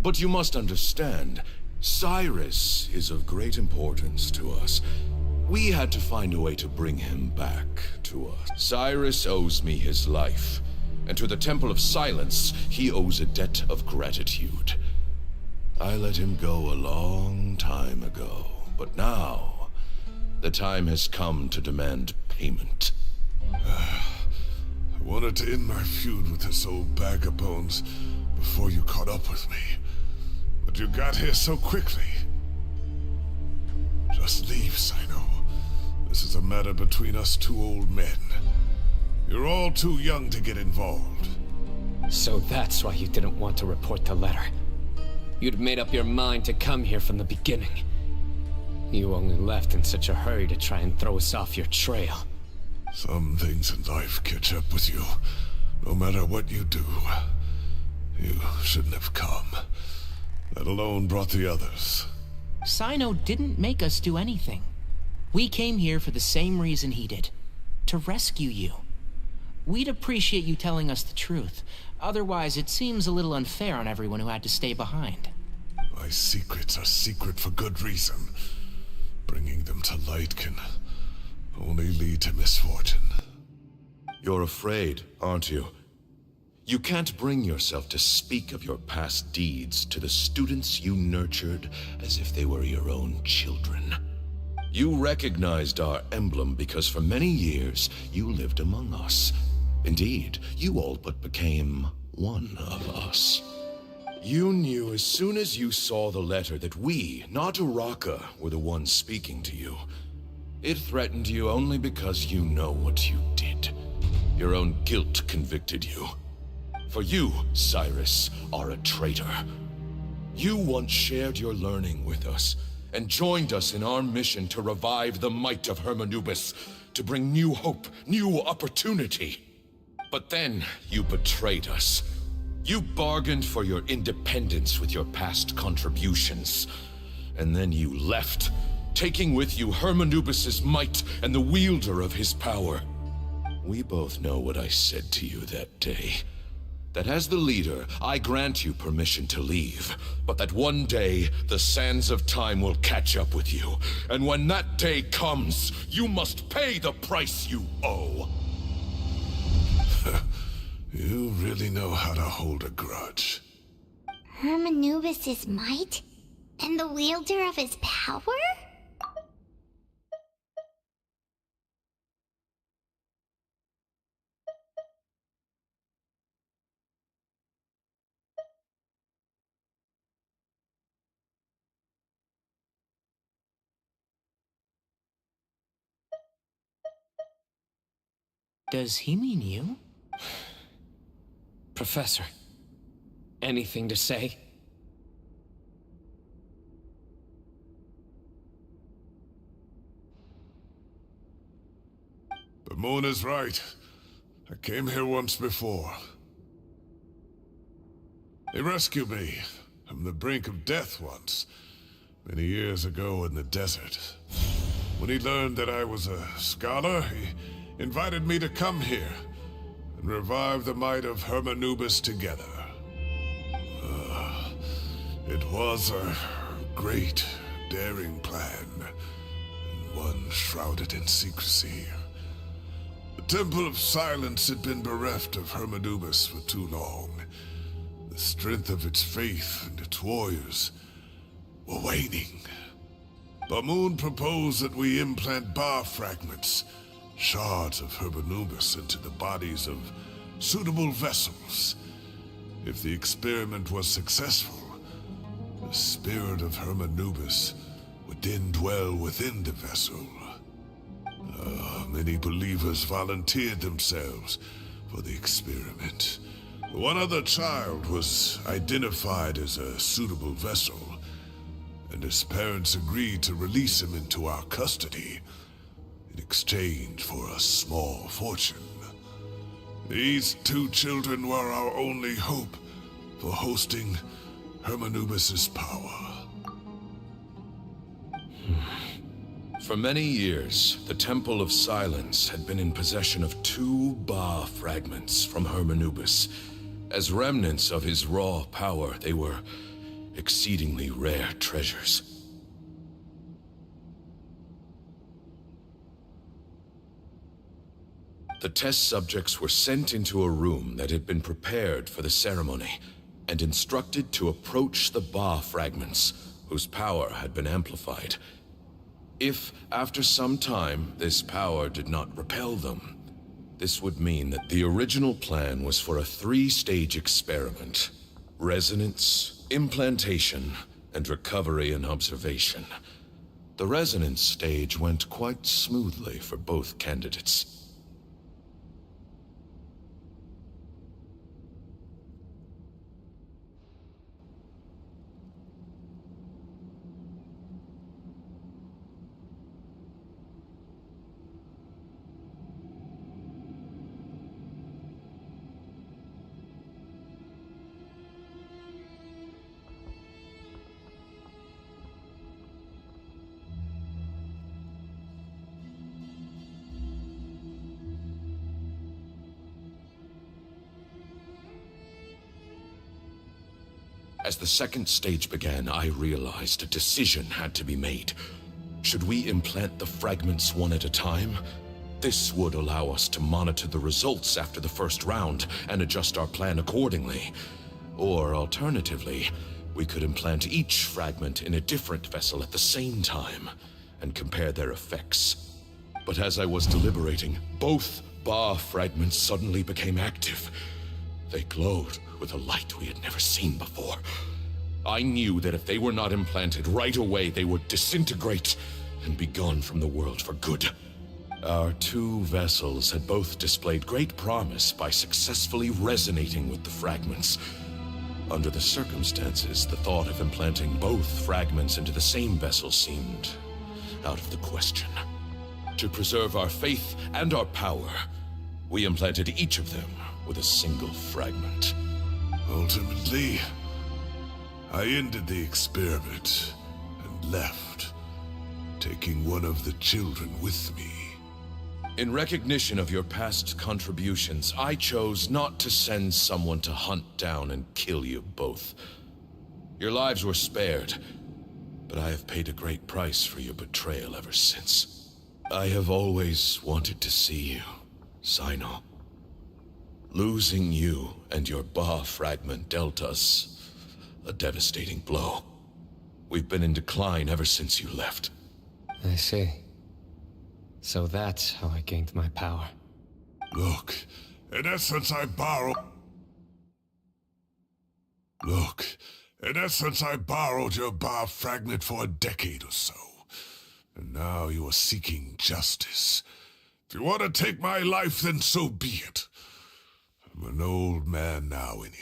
But you must understand, Cyrus is of great importance to us. We had to find a way to bring him back to us. Cyrus owes me his life, and to the Temple of Silence, he owes a debt of gratitude. I let him go a long time ago, but now the time has come to demand payment. I wanted to end my feud with this old bag of bones before you caught up with me. But you got here so quickly. Just leave, Sino. This is a matter between us two old men. You're all too young to get involved. So that's why you didn't want to report the letter. You'd made up your mind to come here from the beginning. You only left in such a hurry to try and throw us off your trail. Some things in life catch up with you. No matter what you do, you shouldn't have come. Let alone brought the others. Sino didn't make us do anything. We came here for the same reason he did. To rescue you. We'd appreciate you telling us the truth. Otherwise, it seems a little unfair on everyone who had to stay behind. My secrets are secret for good reason. Bringing them to light can only lead to misfortune. You're afraid, aren't you? You can't bring yourself to speak of your past deeds to the students you nurtured as if they were your own children. You recognized our emblem because for many years you lived among us. Indeed, you all but became one of us. You knew as soon as you saw the letter that we, not Uraka, were the ones speaking to you. It threatened you only because you know what you did. Your own guilt convicted you. For you, Cyrus, are a traitor. You once shared your learning with us, and joined us in our mission to revive the might of Hermanubis, to bring new hope, new opportunity. But then you betrayed us. You bargained for your independence with your past contributions. And then you left, taking with you Hermanubis' might and the wielder of his power. We both know what I said to you that day. That as the leader, I grant you permission to leave, but that one day, the sands of time will catch up with you. And when that day comes, you must pay the price you owe. You really know how to hold a grudge. Hermanubis' might? And the wielder of his power? Does he mean you? Professor, anything to say? The moon is right. I came here once before. He rescued me from the brink of death once, many years ago in the desert. When he learned that I was a scholar, he invited me to come here and revive the might of Hermanubis together. It was a great, daring plan, and one shrouded in secrecy. The Temple of Silence had been bereft of Hermanubis for too long. The strength of its faith and its warriors were waning. Bamoon proposed that we implant bar fragments, shards of Hermanubis, into the bodies of suitable vessels. If the experiment was successful, the spirit of Hermanubis would then dwell within the vessel. Many believers volunteered themselves for the experiment. One other child was identified as a suitable vessel, and his parents agreed to release him into our custody in exchange for a small fortune. These two children were our only hope for hosting Hermanubis' power. For many years, the Temple of Silence had been in possession of 2 Ba fragments from Hermanubis. As remnants of his raw power, they were exceedingly rare treasures. The test subjects were sent into a room that had been prepared for the ceremony and instructed to approach the Ba fragments, whose power had been amplified. If, after some time, this power did not repel them, this would mean that the original plan was for a 3-stage experiment: resonance, implantation, and recovery and observation. The resonance stage went quite smoothly for both candidates. As the second stage began, I realized a decision had to be made. Should we implant the fragments one at a time? This would allow us to monitor the results after the first round and adjust our plan accordingly. Or alternatively, we could implant each fragment in a different vessel at the same time and compare their effects. But as I was deliberating, both Ba fragments suddenly became active. They glowed with a light we had never seen before. I knew that if they were not implanted right away, they would disintegrate and be gone from the world for good. Our 2 vessels had both displayed great promise by successfully resonating with the fragments. Under the circumstances, the thought of implanting both fragments into the same vessel seemed out of the question. To preserve our faith and our power, we implanted each of them with a single fragment. Ultimately, I ended the experiment and left, taking one of the children with me. In recognition of your past contributions, I chose not to send someone to hunt down and kill you both. Your lives were spared, but I have paid a great price for your betrayal ever since. I have always wanted to see you, Sino. Losing you and your Ba fragment dealt us a devastating blow. We've been in decline ever since you left. I see. So that's how I gained my power. Look, in essence I borrowed your Ba fragment for a decade or so. And now you are seeking justice. If you want to take my life, then so be it. I'm an old man now anyway.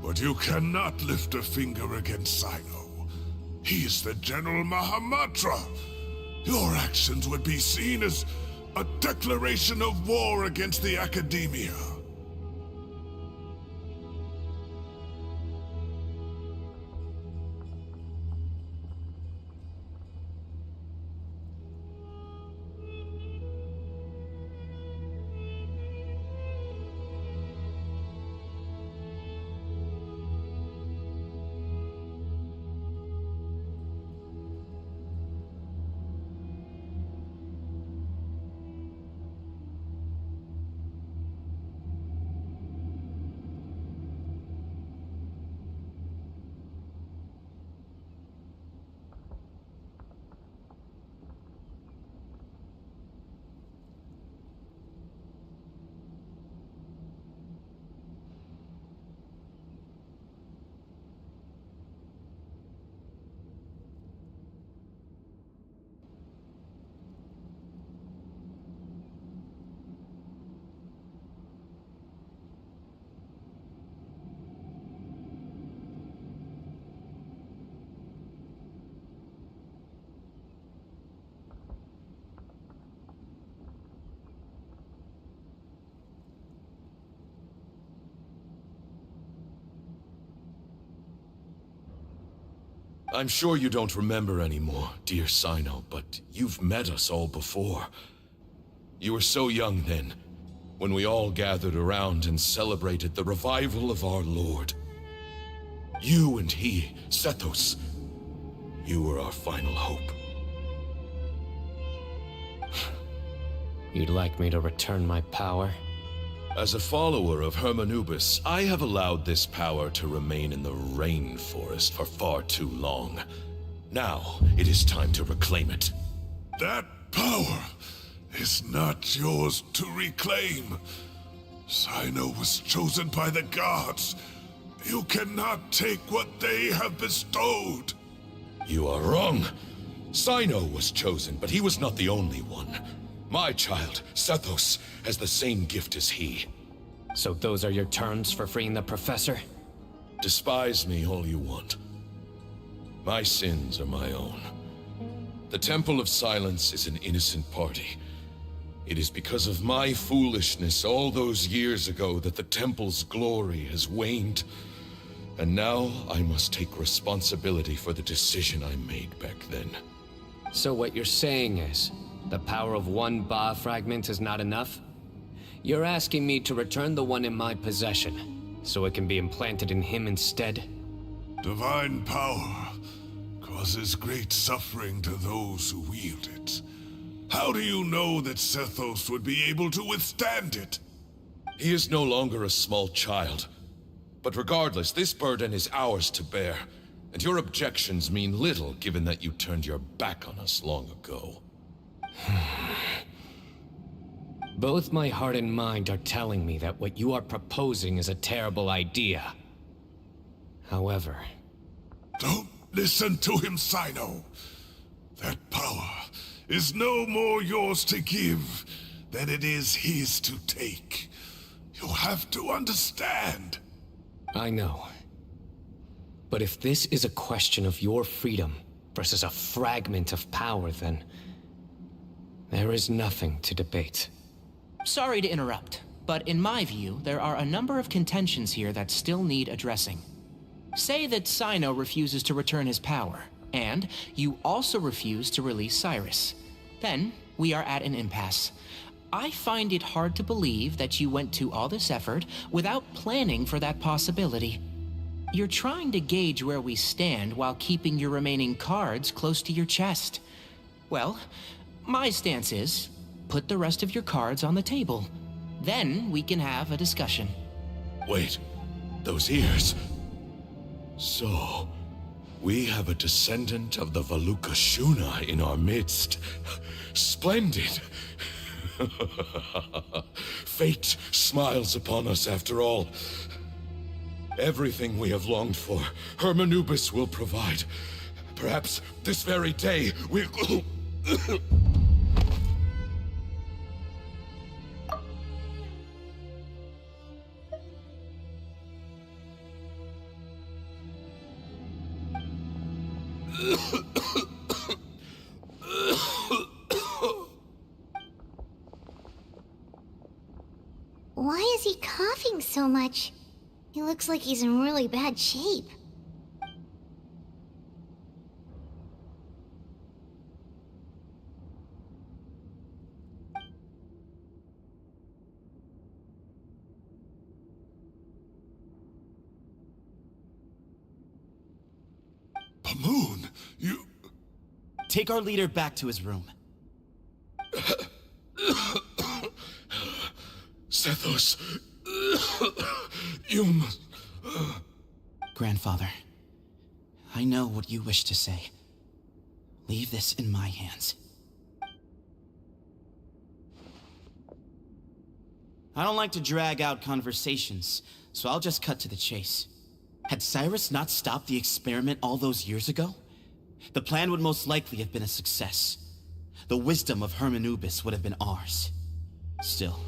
But you cannot lift a finger against Sino. He is the General Mahamatra. Your actions would be seen as a declaration of war against the Academia. I'm sure you don't remember anymore, dear Sino, but you've met us all before. You were so young then, when we all gathered around and celebrated the revival of our Lord. You and he, Sethos, you were our final hope. You'd like me to return my power? As a follower of Hermanubis, I have allowed this power to remain in the rainforest for far too long. Now, it is time to reclaim it. That power is not yours to reclaim. Sino was chosen by the gods. You cannot take what they have bestowed. You are wrong. Sino was chosen, but he was not the only one. My child, Sethos, has the same gift as he. So those are your terms for freeing the professor? Despise me all you want. My sins are my own. The Temple of Silence is an innocent party. It is because of my foolishness all those years ago that the Temple's glory has waned. And now I must take responsibility for the decision I made back then. So what you're saying is, the power of one Ba fragment is not enough? You're asking me to return the one in my possession, so it can be implanted in him instead? Divine power causes great suffering to those who wield it. How do you know that Sethos would be able to withstand it? He is no longer a small child. But regardless, this burden is ours to bear, and your objections mean little given that you turned your back on us long ago. Both my heart and mind are telling me that what you are proposing is a terrible idea. However... Don't listen to him, Sino. That power is no more yours to give than it is his to take. You have to understand. I know. But if this is a question of your freedom versus a fragment of power, then... there is nothing to debate. Sorry to interrupt, but in my view, there are a number of contentions here that still need addressing. Say that Sino refuses to return his power, and you also refuse to release Cyrus. Then, we are at an impasse. I find it hard to believe that you went to all this effort without planning for that possibility. You're trying to gauge where we stand while keeping your remaining cards close to your chest. Well, my stance is, put the rest of your cards on the table. Then we can have a discussion. Wait, those ears. So, we have a descendant of the Valuka Shuna in our midst. Splendid. Fate smiles upon us after all. Everything we have longed for, Hermanubis will provide. Perhaps this very day we'll... Why is he coughing so much? He looks like he's in really bad shape. Pamoon, you... Take our leader back to his room. Sethos, you must... Grandfather, I know what you wish to say. Leave this in my hands. I don't like to drag out conversations, so I'll just cut to the chase. Had Cyrus not stopped the experiment all those years ago, the plan would most likely have been a success. The wisdom of Hermanubis would have been ours. Still,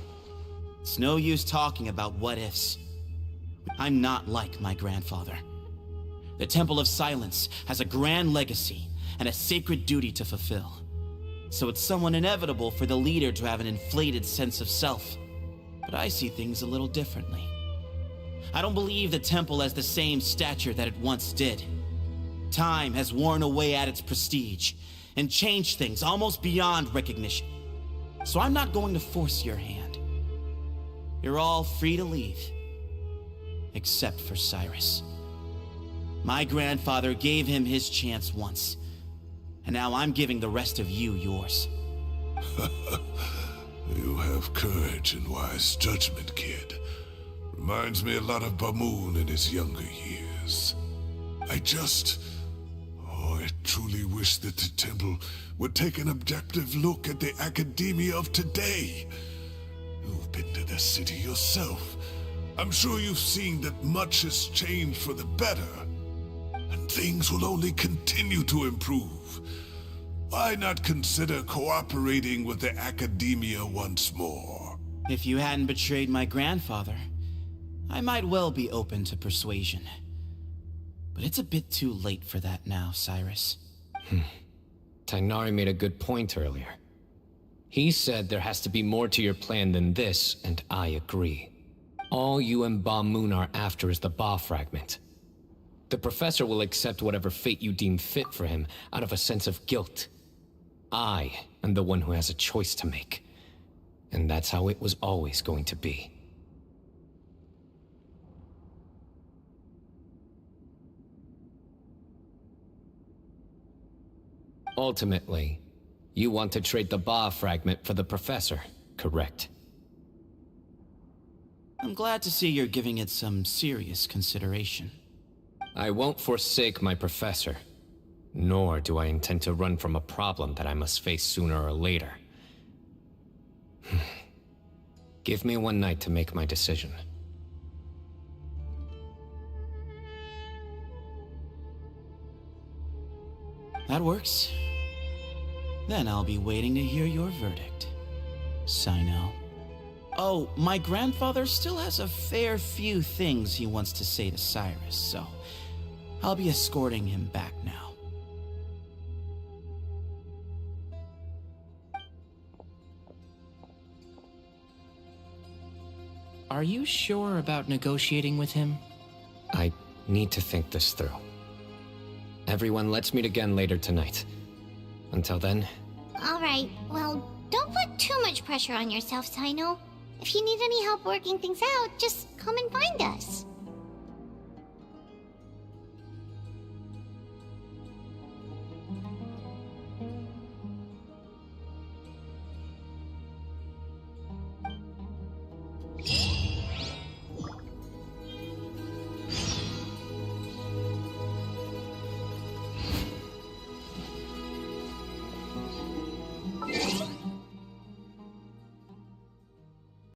it's no use talking about what-ifs. I'm not like my grandfather. The Temple of Silence has a grand legacy and a sacred duty to fulfill. So it's somewhat inevitable for the leader to have an inflated sense of self. But I see things a little differently. I don't believe the temple has the same stature that it once did. Time has worn away at its prestige and changed things almost beyond recognition. So I'm not going to force your hand. You're all free to leave. Except for Cyrus. My grandfather gave him his chance once, and now I'm giving the rest of you yours. You have courage and wise judgment, kid. Reminds me a lot of Bamoon in his younger years. I truly wish that the temple would take an objective look at the academia of today. You've been to the city yourself. I'm sure you've seen that much has changed for the better. And things will only continue to improve. Why not consider cooperating with the academia once more? If you hadn't betrayed my grandfather, I might well be open to persuasion. But it's a bit too late for that now, Cyrus. Tainari made a good point earlier. He said there has to be more to your plan than this, and I agree. All you and Ba-Moon are after is the Ba fragment. The professor will accept whatever fate you deem fit for him out of a sense of guilt. I am the one who has a choice to make. And that's how it was always going to be. Ultimately, you want to trade the Ba fragment for the professor, correct? I'm glad to see you're giving it some serious consideration. I won't forsake my professor, nor do I intend to run from a problem that I must face sooner or later. Give me one night to make my decision. That works. Then I'll be waiting to hear your verdict, Sino. Oh, my grandfather still has a fair few things he wants to say to Cyrus, so I'll be escorting him back now. Are you sure about negotiating with him? I need to think this through. Everyone, let's meet again later tonight. Until then... Alright, well, Don't put too much pressure on yourself, Sino. If you need any help working things out, just come and find us.